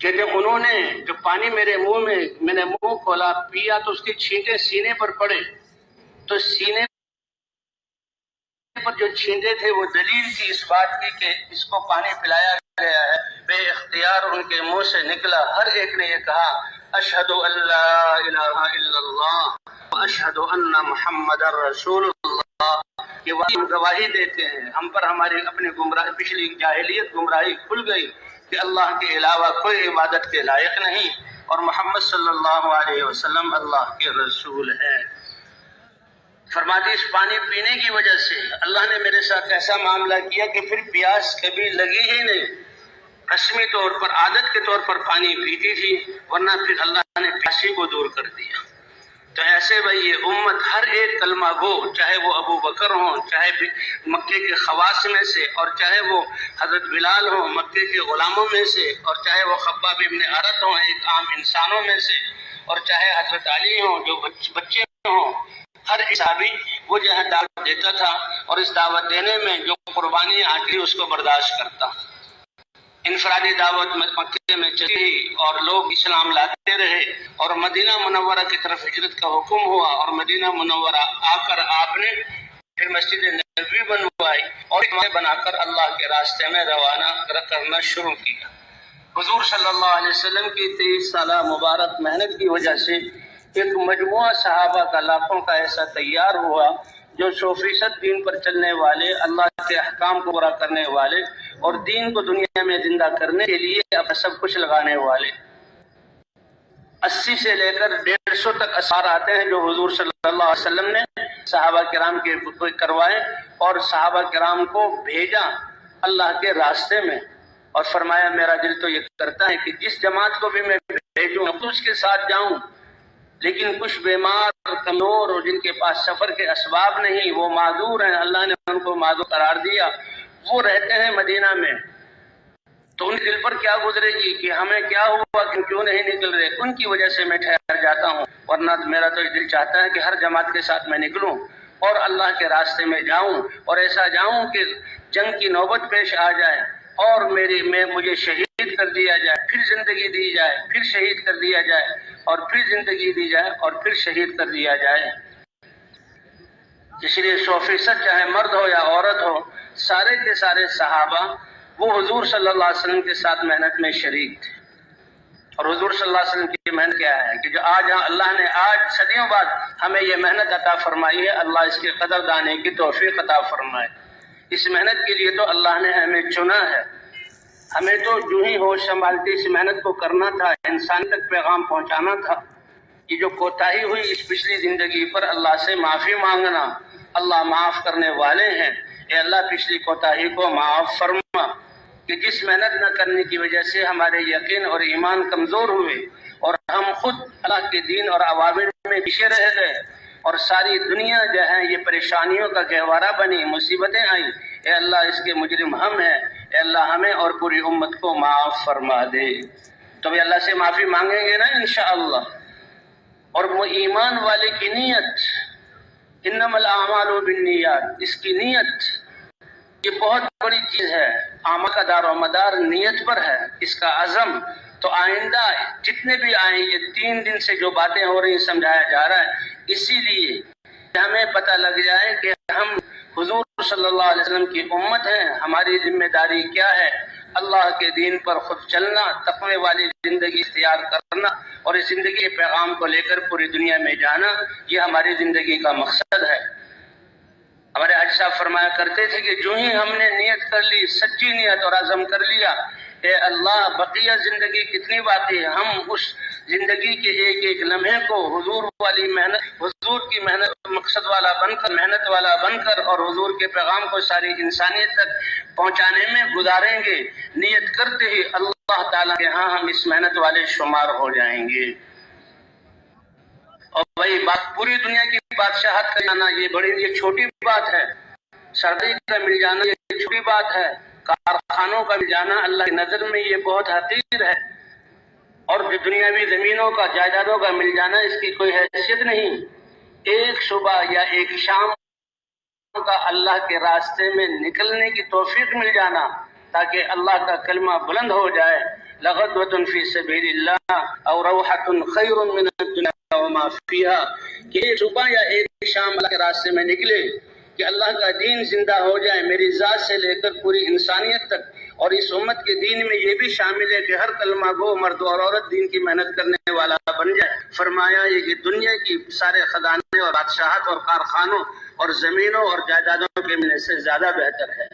کہتے انہوں نے جو پانی میرے منہ میں نے منہ کھولا پیا تو اس کی چھینٹے سینے پر پڑے، تو سینے پر جو چھینٹے تھے وہ دلیل تھی اس بات کی کہ اس کو پانی پلایا گیا ہے۔ بے اختیار ان کے منہ سے نکلا، ہر ایک نے یہ کہا اشہد ان لا الہ الا اللہ واشہد ان محمد رسول اللہ، کہ وہ ہم گواہی دیتے ہیں، ہم پر ہماری اپنی گمراہی، پچھلی جاہلیت گمراہی کھل گئی کہ اللہ کے علاوہ کوئی عبادت کے لائق نہیں اور محمد صلی اللہ علیہ وسلم اللہ کے رسول ہیں۔ فرماتے اس پانی پینے کی وجہ سے اللہ نے میرے ساتھ ایسا معاملہ کیا کہ پھر پیاس کبھی لگی ہی نہیں، رسمی طور پر عادت کے طور پر پانی پیتی تھی، ورنہ پھر اللہ نے پیاسی کو دور کر دیا۔ تو ایسے بھائی یہ امت ہر ایک کلمہ گو، چاہے وہ ابو بکر ہوں، چاہے مکے کے خواص میں سے، اور چاہے وہ حضرت بلال ہوں مکے کے غلاموں میں سے، اور چاہے وہ خباب ابن ارت ہوں ایک عام انسانوں میں سے، اور چاہے حضرت علی ہوں جو بچے ہوں، ہر صحابی وہ جو ہے دعوت دیتا تھا، اور اس دعوت دینے میں جو قربانی آتی اس کو برداشت کرتا۔ انفرادی دعوت مکے میں چلی اور لوگ اسلام لاتے رہے، اور مدینہ منورہ کی طرف ہجرت کا حکم ہوا، اور مدینہ منورہ آ کر آپ نے پھر مسجد نبوی بنوائی اور بنا کر اللہ کے راستے میں روانہ کرنا شروع کیا۔ حضور صلی اللہ علیہ وسلم کی 23 سالہ مبارک محنت کی وجہ سے ایک مجموعہ صحابہ کا لاکھوں کا ایسا تیار ہوا جو 100% دین پر چلنے والے، اللہ کے احکام کو پورا کرنے والے اور دین کو دنیا میں زندہ کرنے کے لیے اپنا سب کچھ لگانے والے۔ 80 سے لے کر 150 تک اسرار آتے ہیں جو حضور صلی اللہ علیہ وسلم نے صحابہ کرام کے کروائے، اور صحابہ کرام کو بھیجا اللہ کے راستے میں، اور فرمایا میرا دل تو یہ کرتا ہے کہ جس جماعت کو بھی میں بھیجوں تو اس کے ساتھ جاؤں، لیکن کچھ بیمار کمزور اور جن کے پاس سفر کے اسباب نہیں، وہ معذور ہیں، اللہ نے ان کو معذور قرار دیا، وہ رہتے ہیں مدینہ میں، تو ان کے دل پر کیا گزرے گی کہ ہمیں کیا ہوا کہ کیوں نہیں نکل رہے، ان کی وجہ سے میں ٹھہر جاتا ہوں، ورنہ میرا تو دل چاہتا ہے کہ ہر جماعت کے ساتھ میں نکلوں اور اللہ کے راستے میں جاؤں، اور ایسا جاؤں کہ جنگ کی نوبت پیش آ جائے اور مجھے شہید کر دیا جائے، پھر زندگی دی جائے، پھر شہید کر دیا جائے، اور پھر زندگی دی جائے اور پھر شہید کر دیا جائے۔ اس لیے 100% چاہے مرد ہو یا عورت ہو، سارے کے سارے صحابہ وہ حضور صلی اللہ علیہ وسلم کے ساتھ محنت میں شریک تھے۔ اور حضور صلی اللہ علیہ وسلم کی محنت کیا ہے کہ جو آج اللہ نے آج صدیوں بعد ہمیں یہ محنت عطا فرمائی ہے، اللہ اس کے قدر دانے کی توفیق عطا فرمائے۔ اس محنت کے لیے تو اللہ نے ہمیں چنا ہے، ہمیں تو جو ہی ہوش سنبھالتی اس محنت کو کرنا تھا، انسان تک پیغام پہنچانا تھا۔ یہ جو کوتاہی ہوئی اس پچھلی زندگی پر اللہ سے معافی مانگنا، اللہ معاف کرنے والے ہیں، اے اللہ پچھلی کوتاہی کو معاف فرما، کہ جس محنت نہ کرنے کی وجہ سے ہمارے یقین اور ایمان کمزور ہوئے اور ہم خود اللہ کے دین اور اوامر میں پیچھے رہ گئے، اور ساری دنیا جو ہے یہ پریشانیوں کا گہوارہ بنی، مصیبتیں آئیں، اے اللہ اس کے مجرم ہم ہیں، اے اللہ ہمیں اور پوری امت کو معاف فرما دے۔ تو بھی اللہ سے معافی مانگیں گے نا انشاءاللہ۔ اور وہ ایمان والے کی نیت، انما الاعمال بالنیات، اس کی نیت یہ بہت بڑی چیز ہے، اعمال کا دار و مدار نیت پر ہے، اس کا عزم۔ تو آئندہ جتنے بھی آئیں یہ 3 دن سے جو باتیں ہو رہی سمجھایا جا رہا ہے، اسی لیے ہمیں پتہ لگ جائے کہ ہم حضور صلی اللہ علیہ وسلم کی امت ہیں، ہماری ذمہ داری کیا ہے، اللہ کے دین پر خود چلنا، تقوی والی زندگی اختیار کرنا، اور اس زندگی کے پیغام کو لے کر پوری دنیا میں جانا، یہ ہماری زندگی کا مقصد ہے۔ ہمارے حاجی صاحب فرمایا کرتے تھے کہ جو ہی ہم نے نیت کر لی، سچی نیت اور عزم کر لیا، اے اللہ بقیہ زندگی کتنی باقی ہے، ہم اس زندگی کے ایک ایک لمحے کو حضور والی محنت، حضور کی محنت، مقصد والا بن کر، محنت والا بن کر، اور حضور کے پیغام کو ساری انسانیت تک پہنچانے میں گزاریں گے۔ نیت کرتے ہی اللہ تعالیٰ کے ہاں ہم اس محنت والے شمار ہو جائیں گے۔ اور بھائی بات پوری دنیا کی بادشاہت کا جانا یہ چھوٹی بات ہے، سردی کا مل جانا یہ چھوٹی بات ہے، کارخانوں کا مل جانا اللہ کی نظر میں یہ بہت حقیر ہے، اور جو دنیاوی زمینوں کا، جائیدادوں کا مل جانا اس کی کوئی حیثیت نہیں۔ ایک صبح یا ایک شام کا اللہ کے راستے میں نکلنے کی توفیق مل جانا تاکہ اللہ کا کلمہ بلند ہو جائے، لغدوۃ فی سبیل اللہ او روحۃ خیر من الدنیا وما فیہا، کہ ایک صبح یا ایک شام اللہ کے راستے میں نکلے کہ اللہ کا دین زندہ ہو جائے، میری ذات سے لے کر پوری انسانیت تک۔ اور اس امت کے دین میں یہ بھی شامل ہے کہ ہر کلمہ گو مرد اور عورت دین کی محنت کرنے والا بن جائے۔ فرمایا یہ کہ دنیا کی سارے خزانے اور بادشاہت اور کارخانوں اور زمینوں اور جائیدادوں کے ملنے سے زیادہ بہتر ہے،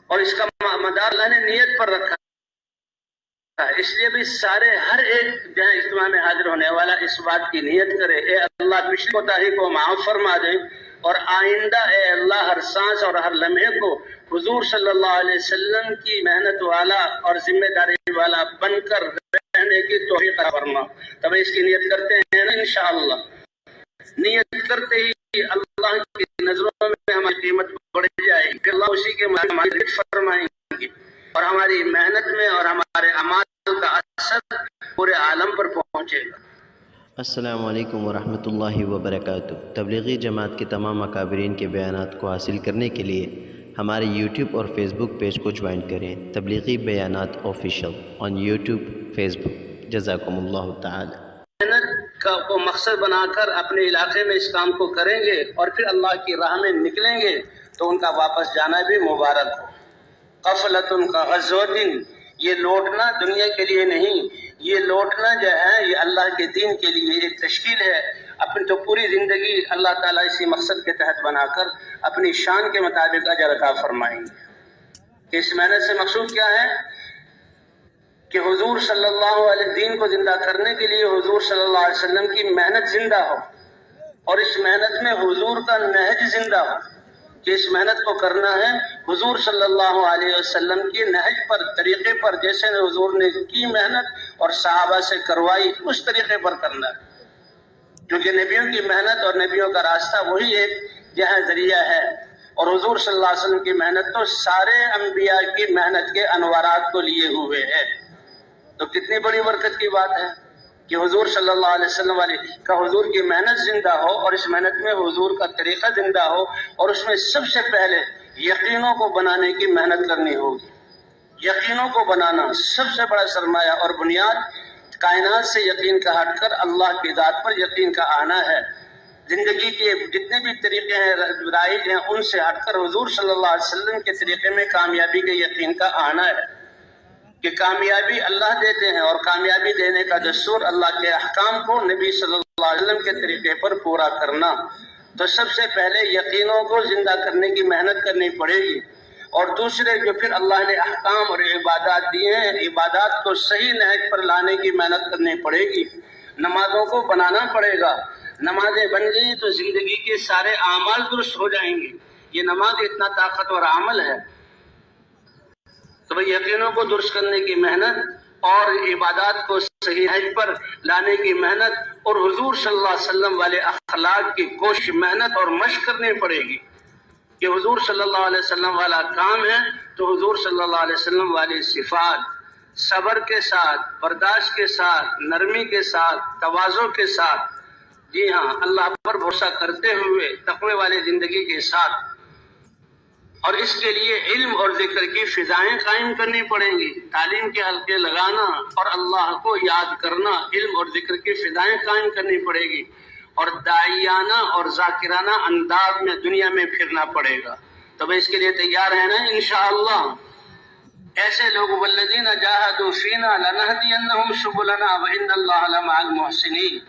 اور اس کا مدار اللہ نے نیت پر رکھا ہے۔ اس لیے بھی سارے ہر ایک جہاں اجتماع میں حاضر ہونے والا اس بات کی نیت کرے، اے اللہ پچھلی کوتاہی کو معاف فرما دے، اور آئندہ اے اللہ ہر سانس اور ہر لمحے کو حضور صلی اللہ علیہ وسلم کی محنت والا اور ذمہ داری والا بن کر رہنے کی توفیق عطا فرما۔ تب اس کی نیت کرتے ہیں نا انشاءاللہ، نیت کرتے ہی اللہ کی نظروں میں ہماری قیمت بڑھ جائے گی، پھر اللہ اسی کے ہماری فرمائیں گے، اور ہماری محنت میں اور ہمارے اعمال کا اثر پورے عالم پر پہنچے گا۔ السلام علیکم ورحمۃ اللہ وبرکاتہ۔ تبلیغی جماعت کے تمام اکابرین کے بیانات کو حاصل کرنے کے لیے ہمارے یوٹیوب اور فیس بک پیج کو جوائن کریں، تبلیغی بیانات آفیشیل آن یوٹیوب فیس بک۔ جزاکم اللہ تعالی۔ محنت کو مقصد بنا کر اپنے علاقے میں اس کام کو کریں گے اور پھر اللہ کی راہ میں نکلیں گے تو ان کا واپس جانا بھی مبارک ہو۔ غفلۃ کا غزوۃ، یہ لوٹنا دنیا کے لیے نہیں، یہ لوٹنا جو ہے یہ اللہ کے دین کے لیے ایک تشکیل ہے۔ اپنی تو پوری زندگی اللہ تعالیٰ اسی مقصد کے تحت بنا کر اپنی شان کے مطابق اجر عطا فرمائیں گے۔ کہ اس محنت سے مقصود کیا ہے کہ حضور صلی اللہ علیہ دین کو زندہ کرنے کے لیے حضور صلی اللہ علیہ وسلم کی محنت زندہ ہو، اور اس محنت میں حضور کا نہج زندہ ہو، کہ اس محنت کو کرنا ہے حضور صلی اللہ علیہ وسلم کی نہج پر، طریقے پر، جیسے حضور نے کی محنت اور صحابہ سے کروائی اس طریقے پر کرنا ہے، کیونکہ نبیوں کی محنت اور نبیوں کا راستہ وہی ایک جہاں ذریعہ ہے، اور حضور صلی اللہ علیہ وسلم کی محنت تو سارے انبیاء کی محنت کے انوارات کو لیے ہوئے ہے۔ تو کتنی بڑی برکت کی بات ہے کہ حضور صلی اللہ علیہ وسلم کا حضور کی محنت زندہ ہو، اور اس محنت میں حضور کا طریقہ زندہ ہو، اور اس میں سب سے پہلے یقینوں کو بنانے کی محنت کرنی ہوگی۔ یقینوں کو بنانا سب سے بڑا سرمایہ اور بنیاد، کائنات سے یقین کا ہٹ کر اللہ کی ذات پر یقین کا آنا ہے۔ زندگی کے جتنے بھی طریقے ہیں رائج ہیں ان سے ہٹ کر حضور صلی اللہ علیہ وسلم کے طریقے میں کامیابی کے یقین کا آنا ہے، کہ کامیابی اللہ دیتے ہیں، اور کامیابی دینے کا دستور اللہ کے احکام کو نبی صلی اللہ علیہ وسلم کے طریقے پر پورا کرنا۔ تو سب سے پہلے یقینوں کو زندہ کرنے کی محنت کرنی پڑے گی، اور دوسرے جو پھر اللہ نے احکام اور عبادات دیے ہیں، عبادات کو صحیح نہج پر لانے کی محنت کرنی پڑے گی۔ نمازوں کو بنانا پڑے گا، نمازیں بن گئی تو زندگی کے سارے اعمال درست ہو جائیں گے۔ یہ نماز اتنا طاقتور عمل ہے، تو بھئی یقینوں کو درست کرنے کی محنت اور عبادات کو صحیح حج پر لانے کی محنت، اور حضور صلی اللہ علیہ وسلم والے اخلاق کی کوشش، محنت اور مشق کرنی پڑے گی، کہ حضور صلی اللہ علیہ وسلم والا کام ہے تو حضور صلی اللہ علیہ وسلم والی صفات، صبر کے ساتھ، برداشت کے ساتھ، نرمی کے ساتھ، تواضع کے ساتھ، جی ہاں اللہ پر بھروسہ کرتے ہوئے تقوی والی زندگی کے ساتھ، اور اس کے لیے علم اور ذکر کی فضائیں قائم کرنی پڑیں گی، تعلیم کے حلقے لگانا اور اللہ کو یاد کرنا، علم اور ذکر کی فضائیں قائم کرنی پڑے گی، اور داعیانہ اور ذاکرانہ انداز میں دنیا میں پھرنا پڑے گا۔ تو اس کے لیے تیار ہیں نا انشاءاللہ؟ ایسے لوگ والذین جاہدوا فینا لنہدینہم سبلنا وان اللہ لمع المحسنین،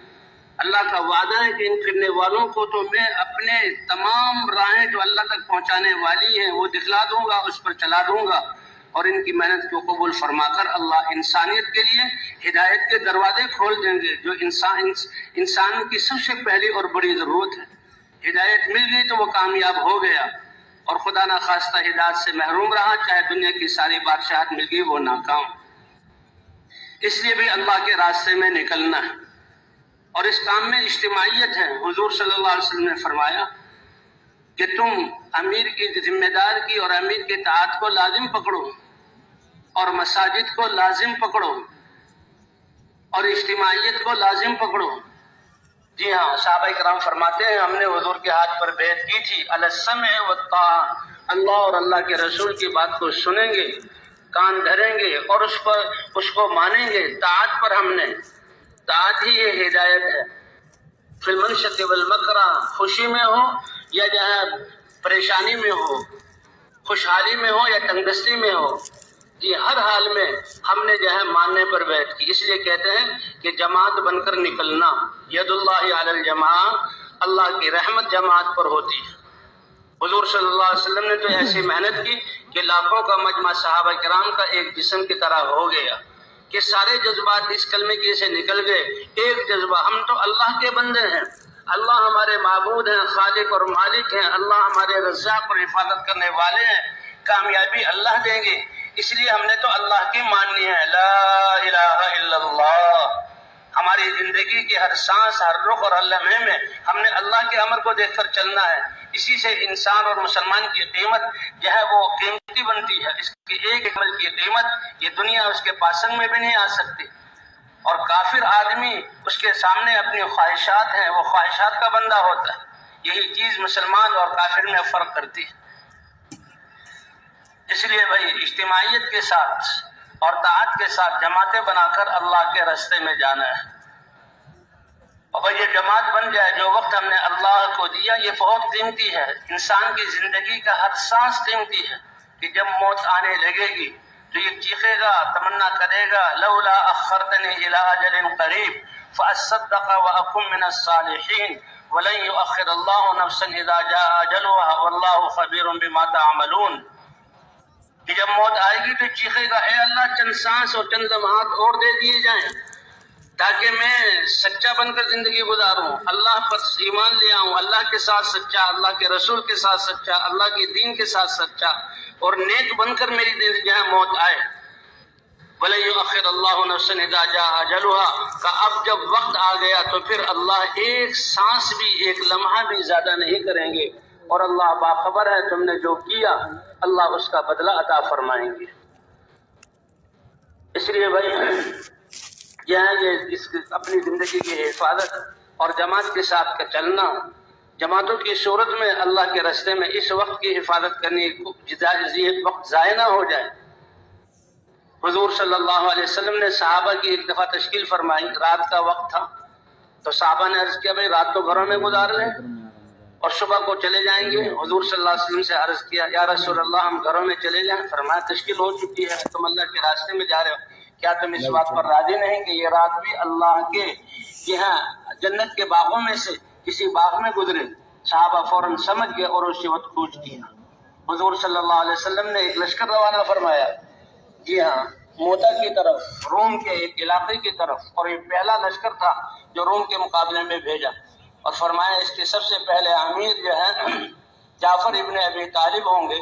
اللہ کا وعدہ ہے کہ ان پھرنے والوں کو تو میں اپنے تمام راہیں جو اللہ تک پہنچانے والی ہیں وہ دکھلا دوں گا، اس پر چلا دوں گا، اور ان کی محنت کو قبول فرما کر اللہ انسانیت کے لیے ہدایت کے دروازے کھول دیں گے، جو انسان کی سب سے پہلی اور بڑی ضرورت ہے۔ ہدایت مل گئی تو وہ کامیاب ہو گیا، اور خدا نہ خواستہ ہدایت سے محروم رہا، چاہے دنیا کی ساری بادشاہت مل گئی وہ ناکام۔ اس لیے بھی اللہ کے راستے میں نکلنا ہے، اور اس کام میں اجتماعیت ہے۔ حضور صلی اللہ علیہ وسلم نے فرمایا کہ تم امیر کی ذمہ دار کی اور امیر کے اطاعت کو لازم پکڑو، اور مساجد کو لازم پکڑو، اور اجتماعیت کو لازم پکڑو۔ جی ہاں، صحابہ کرام فرماتے ہیں ہم نے حضور کے ہاتھ پر بیعت کی تھی، علی السمع والطاعہ، اللہ اور اللہ کے رسول کی بات کو سنیں گے کان دھریں گے اور اس کو مانیں گے، طاعت پر ہم نے، طاعت ہی یہ ہدایت ہے۔ فی المنشط والمکرہ، خوشی میں ہو یا جو ہے پریشانی میں ہو، خوشحالی میں ہو یا تنگدستی میں ہو، یہ ہر حال میں ہم نے جو ہے ماننے پر بیعت کی۔ اس لیے کہتے ہیں کہ جماعت بن کر نکلنا، ید اللہ علی الجماع، اللہ کی رحمت جماعت پر ہوتی ہے۔ حضور صلی اللہ علیہ وسلم نے تو ایسی محنت کی کہ لاکھوں کا مجمع صحابہ کرام کا ایک جسم کی طرح ہو گیا کہ سارے جذبات اس کلمے کی سے نکل گئے، ایک جذبہ، ہم تو اللہ کے بندے ہیں، اللہ ہمارے معبود ہیں، خالق اور مالک ہیں، اللہ ہمارے رزاق اور حفاظت کرنے والے ہیں، کامیابی اللہ دیں گے، اس لیے ہم نے تو اللہ کی ماننی ہے، لا الہ الا اللہ۔ ہماری زندگی کے ہر سانس، ہر رخ اور ہر لمحے میں ہم نے اللہ کے امر کو دیکھ کر چلنا ہے۔ اسی سے انسان اور مسلمان کی قیمت جو ہے وہ قیمتی بنتی ہے۔ اس کی ایک عمل کی قیمت یہ دنیا اس کے پاسنگ میں بھی نہیں آ سکتی، اور کافر آدمی اس کے سامنے اپنی خواہشات ہیں، وہ خواہشات کا بندہ ہوتا ہے۔ یہی چیز مسلمان اور کافر میں فرق کرتی ہے۔ اس لیے بھائی اجتماعیت کے ساتھ اور طاعت کے ساتھ جماعتیں بنا کر اللہ کے راستے میں جانا ہے۔ اور بھائی یہ جماعت بن جائے، جو وقت ہم نے اللہ کو دیا یہ بہت قیمتی ہے، انسان کی زندگی کا ہر سانس قیمتی ہے، کہ جب موت آنے لگے گی تو یہ چیخے گا، تمنا کرے گا، لولا اخرتنی الی اجل قریب فاصدق واکن من الصالحین ولن یؤخر اللہ نفسا اذا جاء اجلها واللہ خبیر بما تعملون۔ کہ جب موت آئے گی تو چیخے گا، اے اللہ چند سانس اور چند لمحات اور دے دیے جائیں تاکہ میں سچا بن کر زندگی گزاروں، اللہ پر ایمان لے آؤں، اللہ کے ساتھ سچا، اللہ کے رسول کے ساتھ سچا، اللہ کے دین کے ساتھ سچا، اور نیک بن کر میری جہاں موت آئے۔ وَلَن يُؤَخِّرَ اللَّهُ نَفْسًا إِذَا جَاءَ أَجَلُهَا، کہ اب جب وقت آ گیا تو پھر اللہ ایک سانس بھی، ایک لمحہ بھی زیادہ نہیں کریں گے، اور اللہ باخبر ہے تم نے جو کیا، اللہ اس کا بدلہ عطا فرمائیں گے۔ اس لیے بھائی یہ اپنی زندگی کی حفاظت اور جماعت کے ساتھ کا چلنا، جماعتوں کی صورت میں اللہ کے راستے میں اس وقت کی حفاظت کرنی، وقت ضائع نہ ہو جائے۔ حضور صلی اللہ علیہ وسلم نے صحابہ کی ایک دفعہ تشکیل فرمائی، رات کا وقت تھا تو صحابہ نے عرض کیا بھائی رات تو گھروں میں گزار لیں اور صبح کو چلے جائیں گے۔ حضور صلی اللہ علیہ وسلم سے عرض کیا، یا رسول اللہ ہم گھروں میں چلے جائیں؟ فرمایا تشکیل ہو چکی ہے، تم اللہ کے راستے میں جا رہے ہو، کیا تم اس بات پر راضی نہیں کہ یہ رات بھی اللہ کے یہاں جنت کے باغوں میں سے کسی باغ میں گزرے؟ صحابہ فوراً سمجھ گئے اور اسی وقت کوچ کیا۔ حضور صلی اللہ علیہ وسلم نے ایک لشکر روانہ فرمایا، جی ہاں، موتا کی طرف، روم کے ایک علاقے کی طرف، اور یہ پہلا لشکر تھا جو روم کے مقابلے میں بھیجا، اور فرمایا اس کے سب سے پہلے امیر جو ہے جعفر ابن ابی طالب ہوں گے،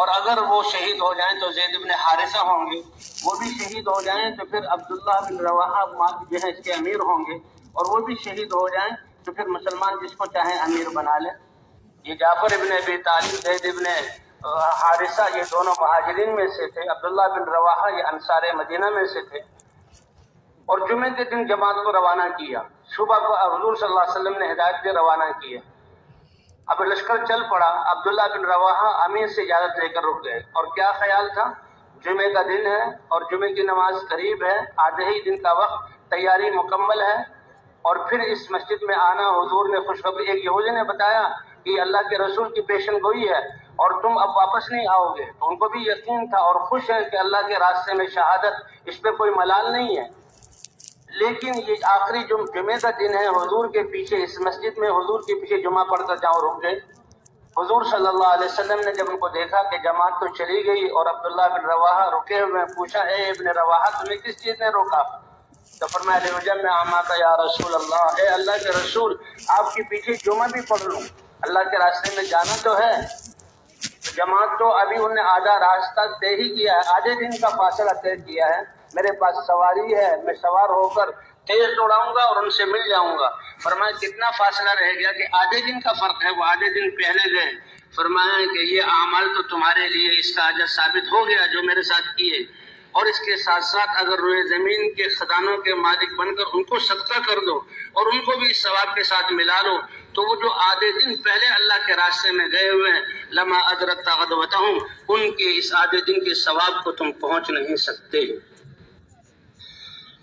اور اگر وہ شہید ہو جائیں تو زید ابن حارثہ ہوں گے، وہ بھی شہید ہو جائیں تو پھر عبداللہ بن رواحہ جو ہے اس کے امیر ہوں گے، اور وہ بھی شہید ہو جائیں تو پھر مسلمان جس کو چاہیں امیر بنا لیں۔ یہ جعفر ابن ابی طالب، زید ابن حارثہ یہ دونوں مہاجرین میں سے تھے، عبداللہ بن رواحہ یہ انصار مدینہ میں سے تھے، اور جمعے کے دن جماعت کو روانہ کیا۔ صبح کو حضور صلی اللہ علیہ وسلم نے ہدایت سے روانہ کیا۔ اب لشکر چل پڑا، عبداللہ بن رواحہ امیر سے اجازت لے کر رک گئے، اور کیا خیال تھا، جمعے کا دن ہے اور جمعے کی نماز قریب ہے، آدھے ہی دن کا وقت، تیاری مکمل ہے، اور پھر اس مسجد میں آنا، حضور نے خوشخبری، ایک یہودی نے بتایا کہ اللہ کے رسول کی پیشن گوئی ہے اور تم اب واپس نہیں آؤ گے، تو ان کو بھی یقین تھا اور خوش ہیں کہ اللہ کے راستے میں شہادت، اس پہ کوئی ملال نہیں ہے۔ لیکن یہ آخری جمعے کا دن ہے، حضور کے پیچھے اس مسجد میں حضور کے پیچھے جمعہ پڑھ کر جاؤ، رک گئے۔ حضور صلی اللہ علیہ وسلم نے جب ان کو دیکھا کہ جماعت تو چلی گئی اور عبداللہ بن رواحہ رکے ہوئے، پوچھا اے ابن رواحہ تمہیں کس چیز نے روکا؟ تو فرمایا لِأُجَمِّعَ مَعَكَ یا رسول اللہ، اے اللہ کے رسول آپ کے پیچھے جمعہ بھی پڑھ لوں، اللہ کے راستے میں جانا تو ہے۔ جماعت تو ابھی انہوں نے آدھا راستہ طے ہی کیا ہے، آدھے دن کا فاصلہ طے کیا ہے، میرے پاس سواری ہے، میں سوار ہو کر تیز دوڑاؤں گا اور ان سے مل جاؤں گا۔ فرمایا کتنا فاصلہ رہ گیا کہ آدھے دن کا فرق ہے، وہ آدھے دن پہلے گئے۔ فرمایا کہ یہ اعمال تو تمہارے لیے اس کا اجر ثابت ہو گیا جو میرے ساتھ کیے، اور اس کے ساتھ ساتھ اگر روئے زمین کے خزانوں کے مالک بن کر ان کو صدقہ کر دو اور ان کو بھی اس ثواب کے ساتھ ملا لو، تو وہ جو آدھے دن پہلے اللہ کے راستے میں گئے ہوئے ہیں، لما ادرکت غدوتہم، ان کے اس آدھے دن کے ثواب کو تم پہنچ نہیں سکتے۔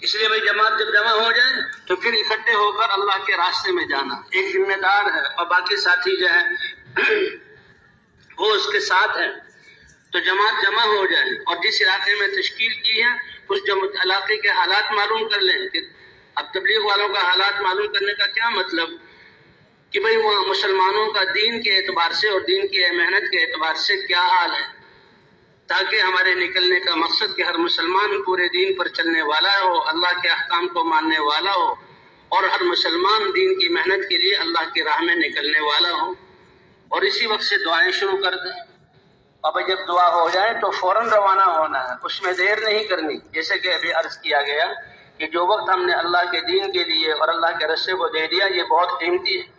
اس لیے بھائی جماعت جب جمع ہو جائے تو پھر اکٹھے ہو کر اللہ کے راستے میں جانا ایک ذمہ دار ہے، اور باقی ساتھی جو ہے وہ اس کے ساتھ ہیں۔ تو جماعت جمع ہو جائے اور جس علاقے میں تشکیل کی ہے اس علاقے کے حالات معلوم کر لیں۔ کہ اب تبلیغ والوں کا حالات معلوم کرنے کا کیا مطلب کہ بھئی وہ مسلمانوں کا دین کے اعتبار سے اور دین کی محنت کے اعتبار سے کیا حال ہے، تاکہ ہمارے نکلنے کا مقصد کہ ہر مسلمان پورے دین پر چلنے والا ہو، اللہ کے احکام کو ماننے والا ہو، اور ہر مسلمان دین کی محنت کے لیے اللہ کی راہ میں نکلنے والا ہو۔ اور اسی وقت سے دعائیں شروع کر دیں۔ اب جب دعا ہو جائے تو فوراً روانہ ہونا ہے، اس میں دیر نہیں کرنی۔ جیسے کہ ابھی عرض کیا گیا کہ جو وقت ہم نے اللہ کے دین کے لیے اور اللہ کے راستے کو دے دیا یہ بہت قیمتی ہے۔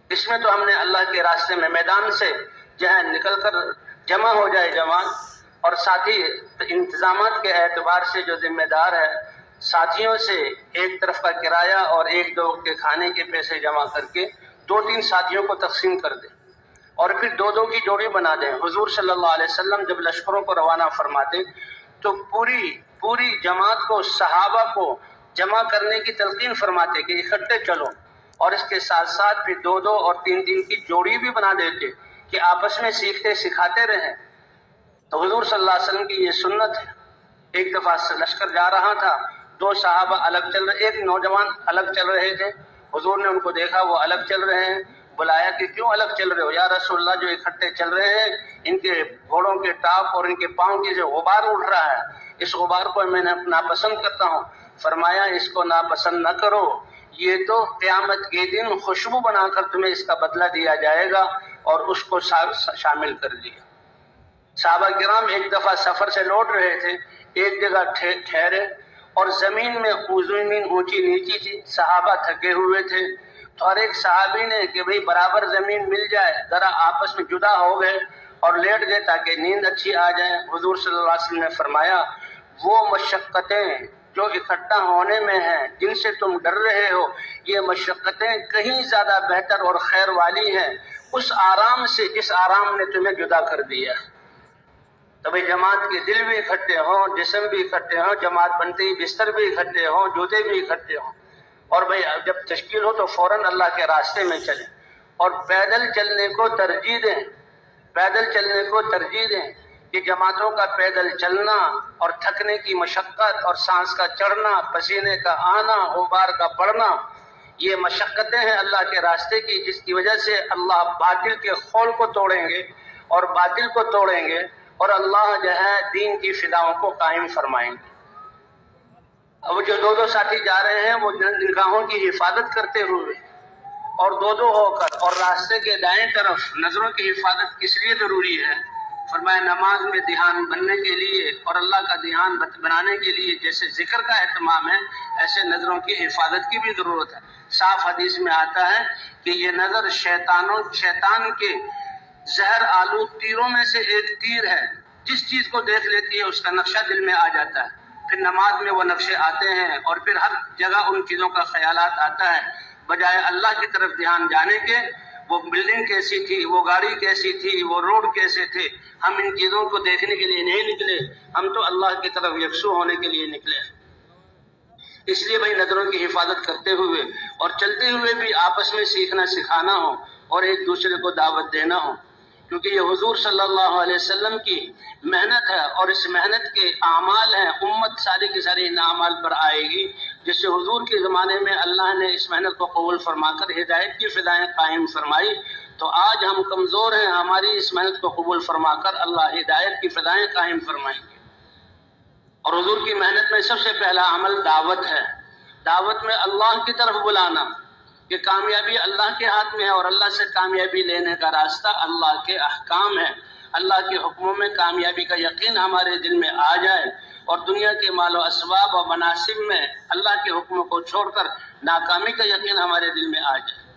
اس میں تو ہم نے اللہ کے راستے میں میدان سے جو ہے نکل کر جمع ہو جائے جماعت، اور ساتھی انتظامات کے اعتبار سے جو ذمہ دار ہے ساتھیوں سے ایک طرف کا کرایہ اور ایک دو کے کھانے کے پیسے جمع کر کے 2-3 ساتھیوں کو تقسیم کر دیں، اور پھر 2-2 کی جوڑی بنا دیں۔ حضور صلی اللہ علیہ وسلم جب لشکروں کو روانہ فرماتے تو پوری جماعت کو، صحابہ کو جمع کرنے کی تلقین فرماتے کہ اکٹھے چلو، اور اس کے ساتھ ساتھ پھر 2-2 اور 3-3 کی جوڑی بھی بنا دیتے کہ آپس میں سیکھتے سکھاتے رہیں۔ تو حضور صلی اللہ علیہ وسلم کی یہ سنت ہے۔ ایک دفعہ لشکر جا رہا تھا، 2 صحابہ الگ چل رہے، ایک نوجوان الگ چل رہے تھے۔ حضور نے ان کو دیکھا وہ الگ چل رہے ہیں، بلایا کہ کیوں الگ چل رہے ہو؟ یا رسول اللہ جو اکٹھے چل رہے ہیں ان کے گھوڑوں کے ٹاپ اور ان کے پاؤں کی جو غبار اڑ رہا ہے، اس غبار کو میں ناپسند کرتا ہوں۔ فرمایا اس کو ناپسند نہ کرو، یہ تو قیامت کے دن خوشبو بنا کر تمہیں اس کا بدلہ دیا جائے گا، اور اس کو شامل کر دیا۔ صحابہ کرام ایک دفعہ سفر سے لوٹ رہے تھے، ایک جگہ ٹھہرے اور زمین میں اونچی نیچی تھی، صحابہ تھکے ہوئے تھے، تو ہر ایک صحابی نے کہ بھئی برابر زمین مل جائے، ذرا آپس میں جدا ہو گئے اور لیٹ گئے تاکہ نیند اچھی آ جائے۔ حضور صلی اللہ علیہ وسلم نے فرمایا وہ مشقتیں جو اکٹھا ہونے میں ہیں، جن سے تم ڈر رہے ہو، یہ مشقتیں کہیں زیادہ بہتر اور خیر والی ہیں اس آرام سے جس آرام نے تمہیں جدا کر دیا۔ تو بھئی جماعت کے دل بھی اکٹھے ہوں، جسم بھی اکٹھے ہوں، جماعت بنتے ہی بستر بھی اکٹھے ہوں، جوتے بھی اکٹھے ہوں، اور بھئی جب تشکیل ہو تو فوراً اللہ کے راستے میں چلیں، اور پیدل چلنے کو ترجیح دیں۔ پیدل چلنے کو ترجیح دیں کہ جماعتوں کا پیدل چلنا اور تھکنے کی مشقت اور سانس کا چڑھنا، پسینے کا آنا، غبار کا پڑنا، یہ مشقتیں ہیں اللہ کے راستے کی، جس کی وجہ سے اللہ باطل کے خول کو توڑیں گے اور باطل کو توڑیں گے، اور اللہ جو ہے دین کی فداؤں کو قائم فرمائیں گے۔ اب جو 2-2 ساتھی جا رہے ہیں وہ نگاہوں کی حفاظت کرتے ہوئے اور 2-2 ہو کر، اور راستے کے دائیں طرف نظروں کی حفاظت کس لیے ضروری ہے؟ فرمایا نماز میں دھیان بننے کے لیے اور اللہ کا دھیان بنانے کے لیے جیسے ذکر کا اہتمام ہے، ایسے نظروں کی حفاظت کی بھی ضرورت ہے۔ صاف حدیث میں آتا ہے کہ یہ نظر شیطان کے زہر آلود تیروں میں سے ایک تیر ہے، جس چیز کو دیکھ لیتی ہے اس کا نقشہ دل میں آ جاتا ہے۔ پھر نماز میں وہ نقشے آتے ہیں اور پھر ہر جگہ ان چیزوں کا خیالات آتا ہے، بجائے اللہ کی طرف دھیان جانے کے وہ بلڈنگ کیسی تھی، وہ گاڑی کیسی تھی، وہ روڈ کیسے تھے، ہم ان چیزوں کو دیکھنے کے لیے نہیں نکلے، ہم تو اللہ کی طرف یکسو ہونے کے لیے نکلے۔ اس لیے بھائی نظروں کی حفاظت کرتے ہوئے اور چلتے ہوئے بھی آپس میں سیکھنا سکھانا ہو اور ایک دوسرے کو دعوت دینا ہو، کیونکہ یہ حضور صلی اللہ علیہ وسلم کی محنت ہے، اور اس محنت کے اعمال ہیں، امت ساری کی ساری ان اعمال پر آئے گی، جس سے حضور کے زمانے میں اللہ نے اس محنت کو قبول فرما کر ہدایت کی فدائیں قائم فرمائی، تو آج ہم کمزور ہیں، ہماری اس محنت کو قبول فرما کر اللہ ہدایت کی فدائیں قائم فرمائیں گے۔ اور حضور کی محنت میں سب سے پہلا عمل دعوت ہے، دعوت میں اللہ کی طرف بلانا، کہ کامیابی اللہ کے ہاتھ میں ہے، اور اللہ سے کامیابی لینے کا راستہ اللہ کے احکام ہے۔ اللہ کے حکموں میں کامیابی کا یقین ہمارے دل میں آ جائے، اور دنیا کے مال و اسباب اور مناصب میں اللہ کے حکموں کو چھوڑ کر ناکامی کا یقین ہمارے دل میں آ جائے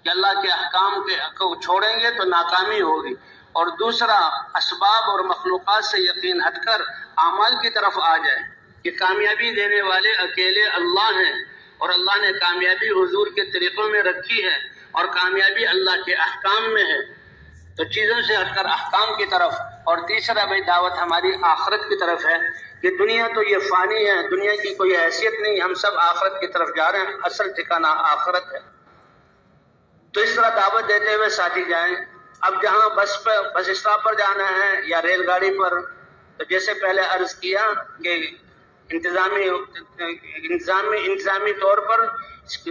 کہ اللہ کے احکام کو چھوڑیں گے تو ناکامی ہوگی، اور دوسرا اسباب اور مخلوقات سے یقین ہٹ کر اعمال کی طرف آ جائے کہ کامیابی دینے والے اکیلے اللہ ہیں، اور اللہ نے کامیابی حضور کے طریقوں میں رکھی ہے، اور کامیابی اللہ کے احکام میں ہے۔ تو چیزوں سے ہٹ کر احکام کی طرف۔ اور تیسرا بھائی دعوت ہماری آخرت کی طرف ہے کہ دنیا تو یہ فانی ہے، دنیا کی کوئی حیثیت نہیں، ہم سب آخرت کی طرف جا رہے ہیں، اصل ٹھکانہ آخرت ہے۔ تو اس طرح دعوت دیتے ہوئے ساتھی جائیں۔ اب جہاں بس اسٹاپ پر جانا ہے یا ریل گاڑی پر، تو جیسے پہلے عرض کیا کہ انتظامی طور پر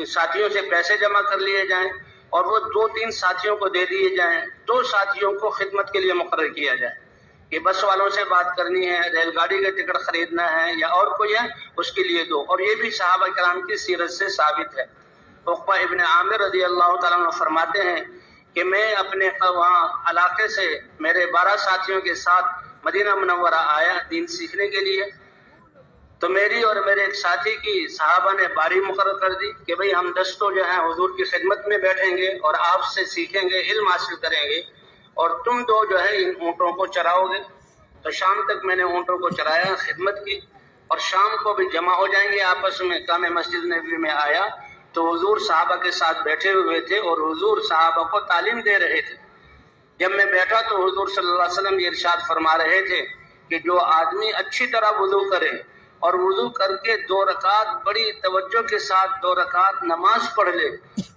ساتھیوں سے پیسے جمع کر لیے جائیں، اور وہ 2-3 ساتھیوں کو دے دیے جائیں، 2 ساتھیوں کو خدمت کے لیے مقرر کیا جائے کہ بس والوں سے بات کرنی ہے، ریل گاڑی کا ٹکٹ خریدنا ہے، یا اور کوئی ہے اس کے لیے 2۔ اور یہ بھی صحابہ کرام کی سیرت سے ثابت ہے۔ عقبہ ابن عامر رضی اللہ تعالیٰ عنہ فرماتے ہیں کہ میں اپنے وہاں علاقے سے میرے 12 ساتھیوں کے ساتھ مدینہ منورہ آیا دین سیکھنے کے لیے، تو میری اور میرے ایک ساتھی کی صحابہ نے باری مقرر کر دی کہ بھئی ہم 10 تو جو ہیں حضور کی خدمت میں بیٹھیں گے اور آپ سے سیکھیں گے، علم حاصل کریں گے، اور تم 2 جو ہے ان اونٹوں کو چراؤ گے۔ تو شام تک میں نے اونٹوں کو چرایا، خدمت کی، اور شام کو بھی جمع ہو جائیں گے آپس میں۔ جامع مسجد نبوی میں آیا تو حضور صحابہ کے ساتھ بیٹھے ہوئے تھے، اور حضور صحابہ کو تعلیم دے رہے تھے۔ جب میں بیٹھا تو حضور صلی اللہ علیہ وسلم یہ ارشاد فرما رہے تھے کہ جو آدمی اچھی طرح وضو کرے اور وضو کر کے 2 رکعت بڑی توجہ کے ساتھ 2 رکعت نماز پڑھ لے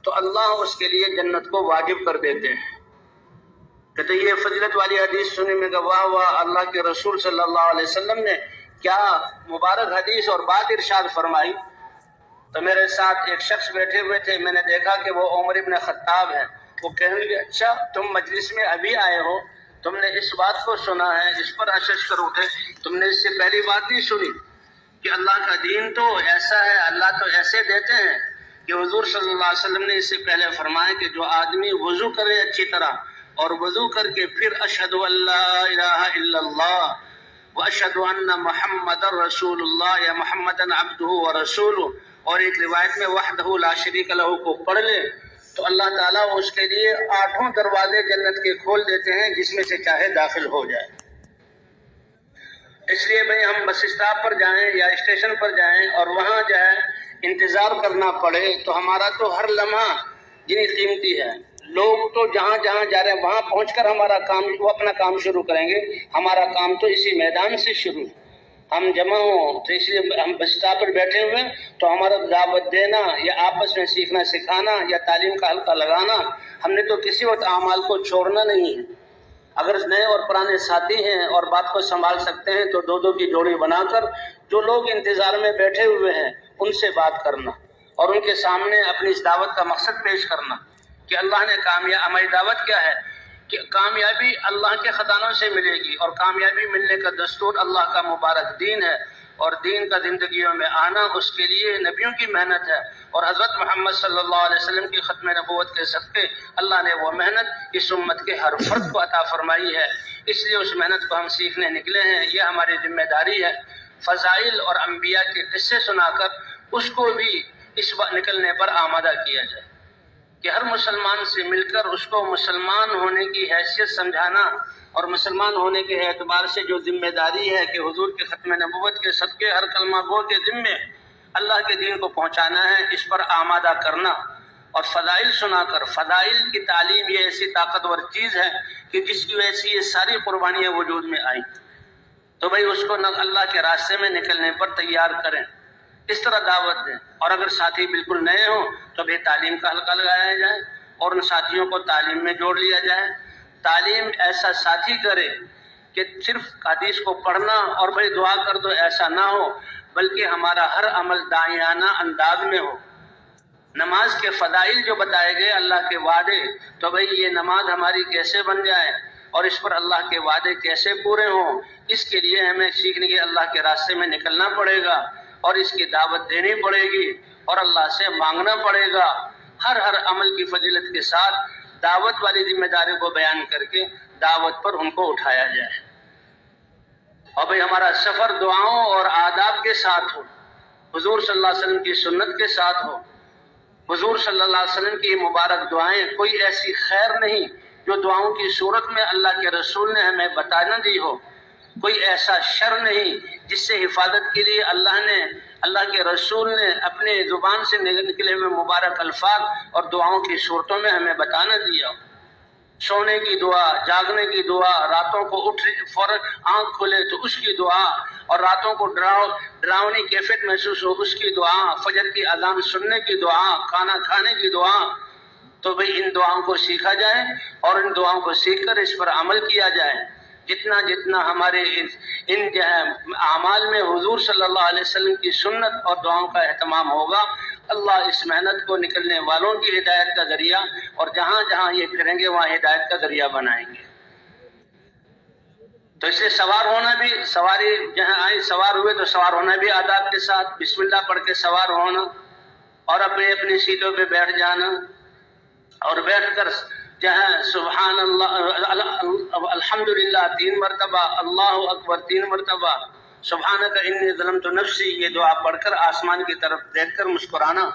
تو اللہ اس کے لیے جنت کو واجب کر دیتے ہیں۔ کہتے یہ فضیلت والی حدیث سننے میں گواہ ہوا اللہ کے رسول صلی اللہ علیہ وسلم نے کیا مبارک حدیث اور بات ارشاد فرمائی۔ تو میرے ساتھ ایک شخص بیٹھے ہوئے تھے، میں نے دیکھا کہ وہ عمر ابن خطاب ہے۔ وہ کہنے لگے اچھا تم مجلس میں ابھی آئے ہو، تم نے اس بات کو سنا ہے، اس پر اشش کرو گے، تم نے اس سے پہلی بات نہیں سنی کہ اللہ کا دین تو ایسا ہے، اللہ تو ایسے دیتے ہیں کہ حضور صلی اللہ علیہ وسلم نے اس سے پہلے فرمایا کہ جو آدمی وضو کرے اچھی طرح اور وضو کر کے پھر اشہد ان لا الہ الا اللہ واشہد ان محمد رسول اللہ یا محمد عبدہ ورسولہ، اور ایک روایت میں وحدہ لا شریک لہ کو پڑھ لے تو اللہ تعالیٰ اس کے لیے 8 دروازے جنت کے کھول دیتے ہیں جس میں سے چاہے داخل ہو جائے۔ اس لیے بھئی ہم بس اسٹاپ پر جائیں یا اسٹیشن پر جائیں اور وہاں جو ہے انتظار کرنا پڑے تو ہمارا تو ہر لمحہ جنی قیمتی ہے۔ لوگ تو جہاں جہاں جا رہے ہیں وہاں پہنچ کر ہمارا کام، وہ اپنا کام شروع کریں گے، ہمارا کام تو اسی میدان سے شروع۔ ہم جمع ہوں تو اس لیے ہم بس اسٹاپ پر بیٹھے ہوئے تو ہمارا دعوت دینا یا آپس میں سیکھنا سکھانا یا تعلیم کا حلقہ لگانا، ہم نے تو کسی وقت اعمال کو چھوڑنا نہیں ہے۔ اگر نئے اور پرانے ساتھی ہیں اور بات کو سنبھال سکتے ہیں تو 2-2 کی جوڑی بنا کر جو لوگ انتظار میں بیٹھے ہوئے ہیں ان سے بات کرنا اور ان کے سامنے اپنی اس دعوت کا مقصد پیش کرنا کہ اللہ نے ہماری دعوت کیا ہے کہ کامیابی اللہ کے خزانوں سے ملے گی، اور کامیابی ملنے کا دستور اللہ کا مبارک دین ہے، اور دین کا زندگیوں میں آنا اس کے لیے نبیوں کی محنت ہے، اور حضرت محمد صلی اللہ علیہ وسلم کی ختم نبوت کے صدقے اللہ نے وہ محنت اس امت کے ہر فرد کو عطا فرمائی ہے۔ اس لیے اس محنت کو ہم سیکھنے نکلے ہیں، یہ ہماری ذمہ داری ہے۔ فضائل اور انبیاء کے قصے سنا کر اس کو بھی اس نکلنے پر آمادہ کیا جائے کہ ہر مسلمان سے مل کر اس کو مسلمان ہونے کی حیثیت سمجھانا، اور مسلمان ہونے کے اعتبار سے جو ذمہ داری ہے کہ حضور کے ختم نبوت کے صدقے ہر کلمہ گو کے ذمے اللہ کے دین کو پہنچانا ہے، اس پر آمادہ کرنا اور فضائل سنا کر۔ فضائل کی تعلیم یہ ایسی طاقتور چیز ہے کہ جس کی وجہ سے یہ ساری قربانیاں وجود میں آئیں، تو بھئی اس کو اللہ کے راستے میں نکلنے پر تیار کریں، اس طرح دعوت دیں۔ اور اگر ساتھی بالکل نئے ہوں تو بھی تعلیم کا حلقہ لگایا جائے اور ان ساتھیوں کو تعلیم میں جوڑ لیا جائے۔ تعلیم ایسا ساتھی کرے کہ صرف حدیث کو پڑھنا اور بھئی دعا کر دو ایسا نہ ہو، بلکہ ہمارا ہر عمل داعیانہ انداز میں ہو۔ نماز کے فضائل جو بتائے گئے، اللہ کے وعدے، تو بھئی یہ نماز ہماری کیسے بن جائے اور اس پر اللہ کے وعدے کیسے پورے ہوں، اس کے لیے ہمیں سیکھنے کے اللہ کے راستے میں نکلنا پڑے گا اور اس کی دعوت دینی پڑے گی اور اللہ سے مانگنا پڑے گا۔ ہر عمل کی فضیلت کے ساتھ دعوت والی ذمہ داری کو بیان کر کے دعوت پر ان کو اٹھایا جائے، اور بھئی ہمارا سفر دعاؤں اور آداب کے ساتھ ہو، حضور صلی اللہ علیہ وسلم کی سنت کے ساتھ ہو۔ حضور صلی اللہ علیہ وسلم کی مبارک دعائیں، کوئی ایسی خیر نہیں جو دعاؤں کی صورت میں اللہ کے رسول نے ہمیں بتا نہ دی ہو۔ کوئی ایسا شر نہیں جس سے حفاظت کے لیے اللہ کے رسول نے اپنے زبان سے نکلے ہوئے مبارک الفاظ اور دعاؤں کی صورتوں میں ہمیں بتانا دیا۔ سونے کی دعا، جاگنے کی دعا، راتوں کو اٹھ فوراً آنکھ کھلے تو اس کی دعا، اور راتوں کو ڈراؤنی کیفیت محسوس ہو اس کی دعا، فجر کی اذان سننے کی دعا، کھانا کھانے کی دعا۔ تو بھئی ان دعاؤں کو سیکھا جائے اور ان دعاؤں کو سیکھ کر اس پر عمل کیا جائے۔ جتنا ہمارے ان اعمال میں حضور صلی اللہ علیہ وسلم کی سنت اور دعاؤں کا اہتمام ہوگا، اللہ اس محنت کو نکلنے والوں کی ہدایت کا ذریعہ اور جہاں جہاں یہ پھریں گے وہاں ہدایت کا ذریعہ بنائیں گے۔ تو اس لیے سوار ہونا بھی، سواری جہاں آئی سوار ہوئے تو سوار ہونا بھی آداب کے ساتھ بسم اللہ پڑھ کے سوار ہونا، اور اپنی سیٹوں پہ بیٹھ جانا، اور بیٹھ کر جہاں سبحان اللہ الحمدللہ 3 مرتبہ، اللہ اکبر 3 مرتبہ، سبحانک انی ظلمت نفسی، یہ دعا پڑھ کر آسمان کی طرف دیکھ کر مسکرانا۔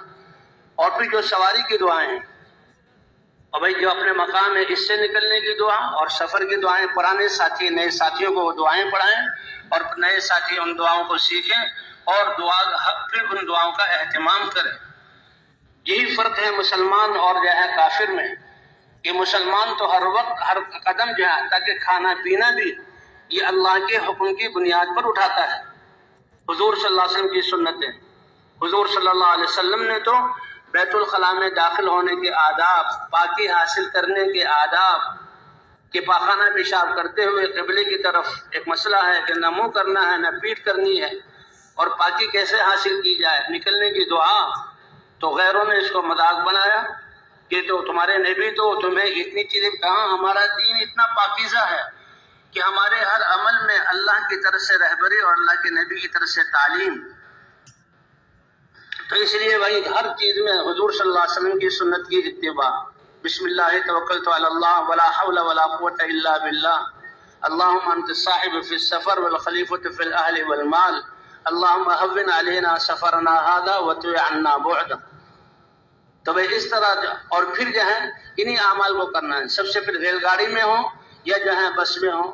اور پھر جو سواری کی دعائیں ہیں، اور بھائی جو اپنے مقام ہے اس سے نکلنے کی دعا اور سفر کی دعائیں، پرانے ساتھی نئے ساتھیوں کو وہ دعائیں پڑھائیں اور نئے ساتھی ان دعاؤں کو سیکھیں اور پھر ان دعاؤں کا اہتمام کریں۔ یہی فرق ہے مسلمان اور جو ہے کافر میں، کہ مسلمان تو ہر وقت ہر قدم جو ہے تاکہ کھانا پینا بھی یہ اللہ کے حکم کی بنیاد پر اٹھاتا ہے، حضور صلی اللہ علیہ وسلم کی سنتیں۔ حضور صلی اللہ علیہ وسلم نے تو بیت الخلاء میں داخل ہونے کے آداب، پاکی حاصل کرنے کے آداب، کہ پاخانہ پیشاب کرتے ہوئے قبلے کی طرف ایک مسئلہ ہے کہ نہ منہ کرنا ہے نہ پیٹھ کرنی ہے، اور پاکی کیسے حاصل کی جائے، نکلنے کی دعا۔ تو غیروں نے اس کو مذاق بنایا کہ تو تمہارے نبی تو تمہیں اتنی چیزیں، کہاں ہمارا دین اتنا پاکیزہ ہے کہ ہمارے ہر عمل میں اللہ کی طرف سے رہبری اور اللہ کے نبی کی طرف سے تعلیم۔ تو اس لیے بھائی ہر چیز میں حضور صلی اللہ علیہ وسلم کی سنت کی اتباع۔ بسم اللہ توکلت علی اللہ ولا حول ولا قوت الا باللہ، اللہم انت الصاحب فی السفر والخلیفۃ فی الاہل والمال، اللہم ہون علینا سفرنا ھذا وطوی عنا بعدا۔ تو بھائی اس طرح، اور پھر جو ہے انہی اعمال کو کرنا ہے، سب سے پھر ریل گاڑی میں ہوں یا جو ہے بس میں ہوں،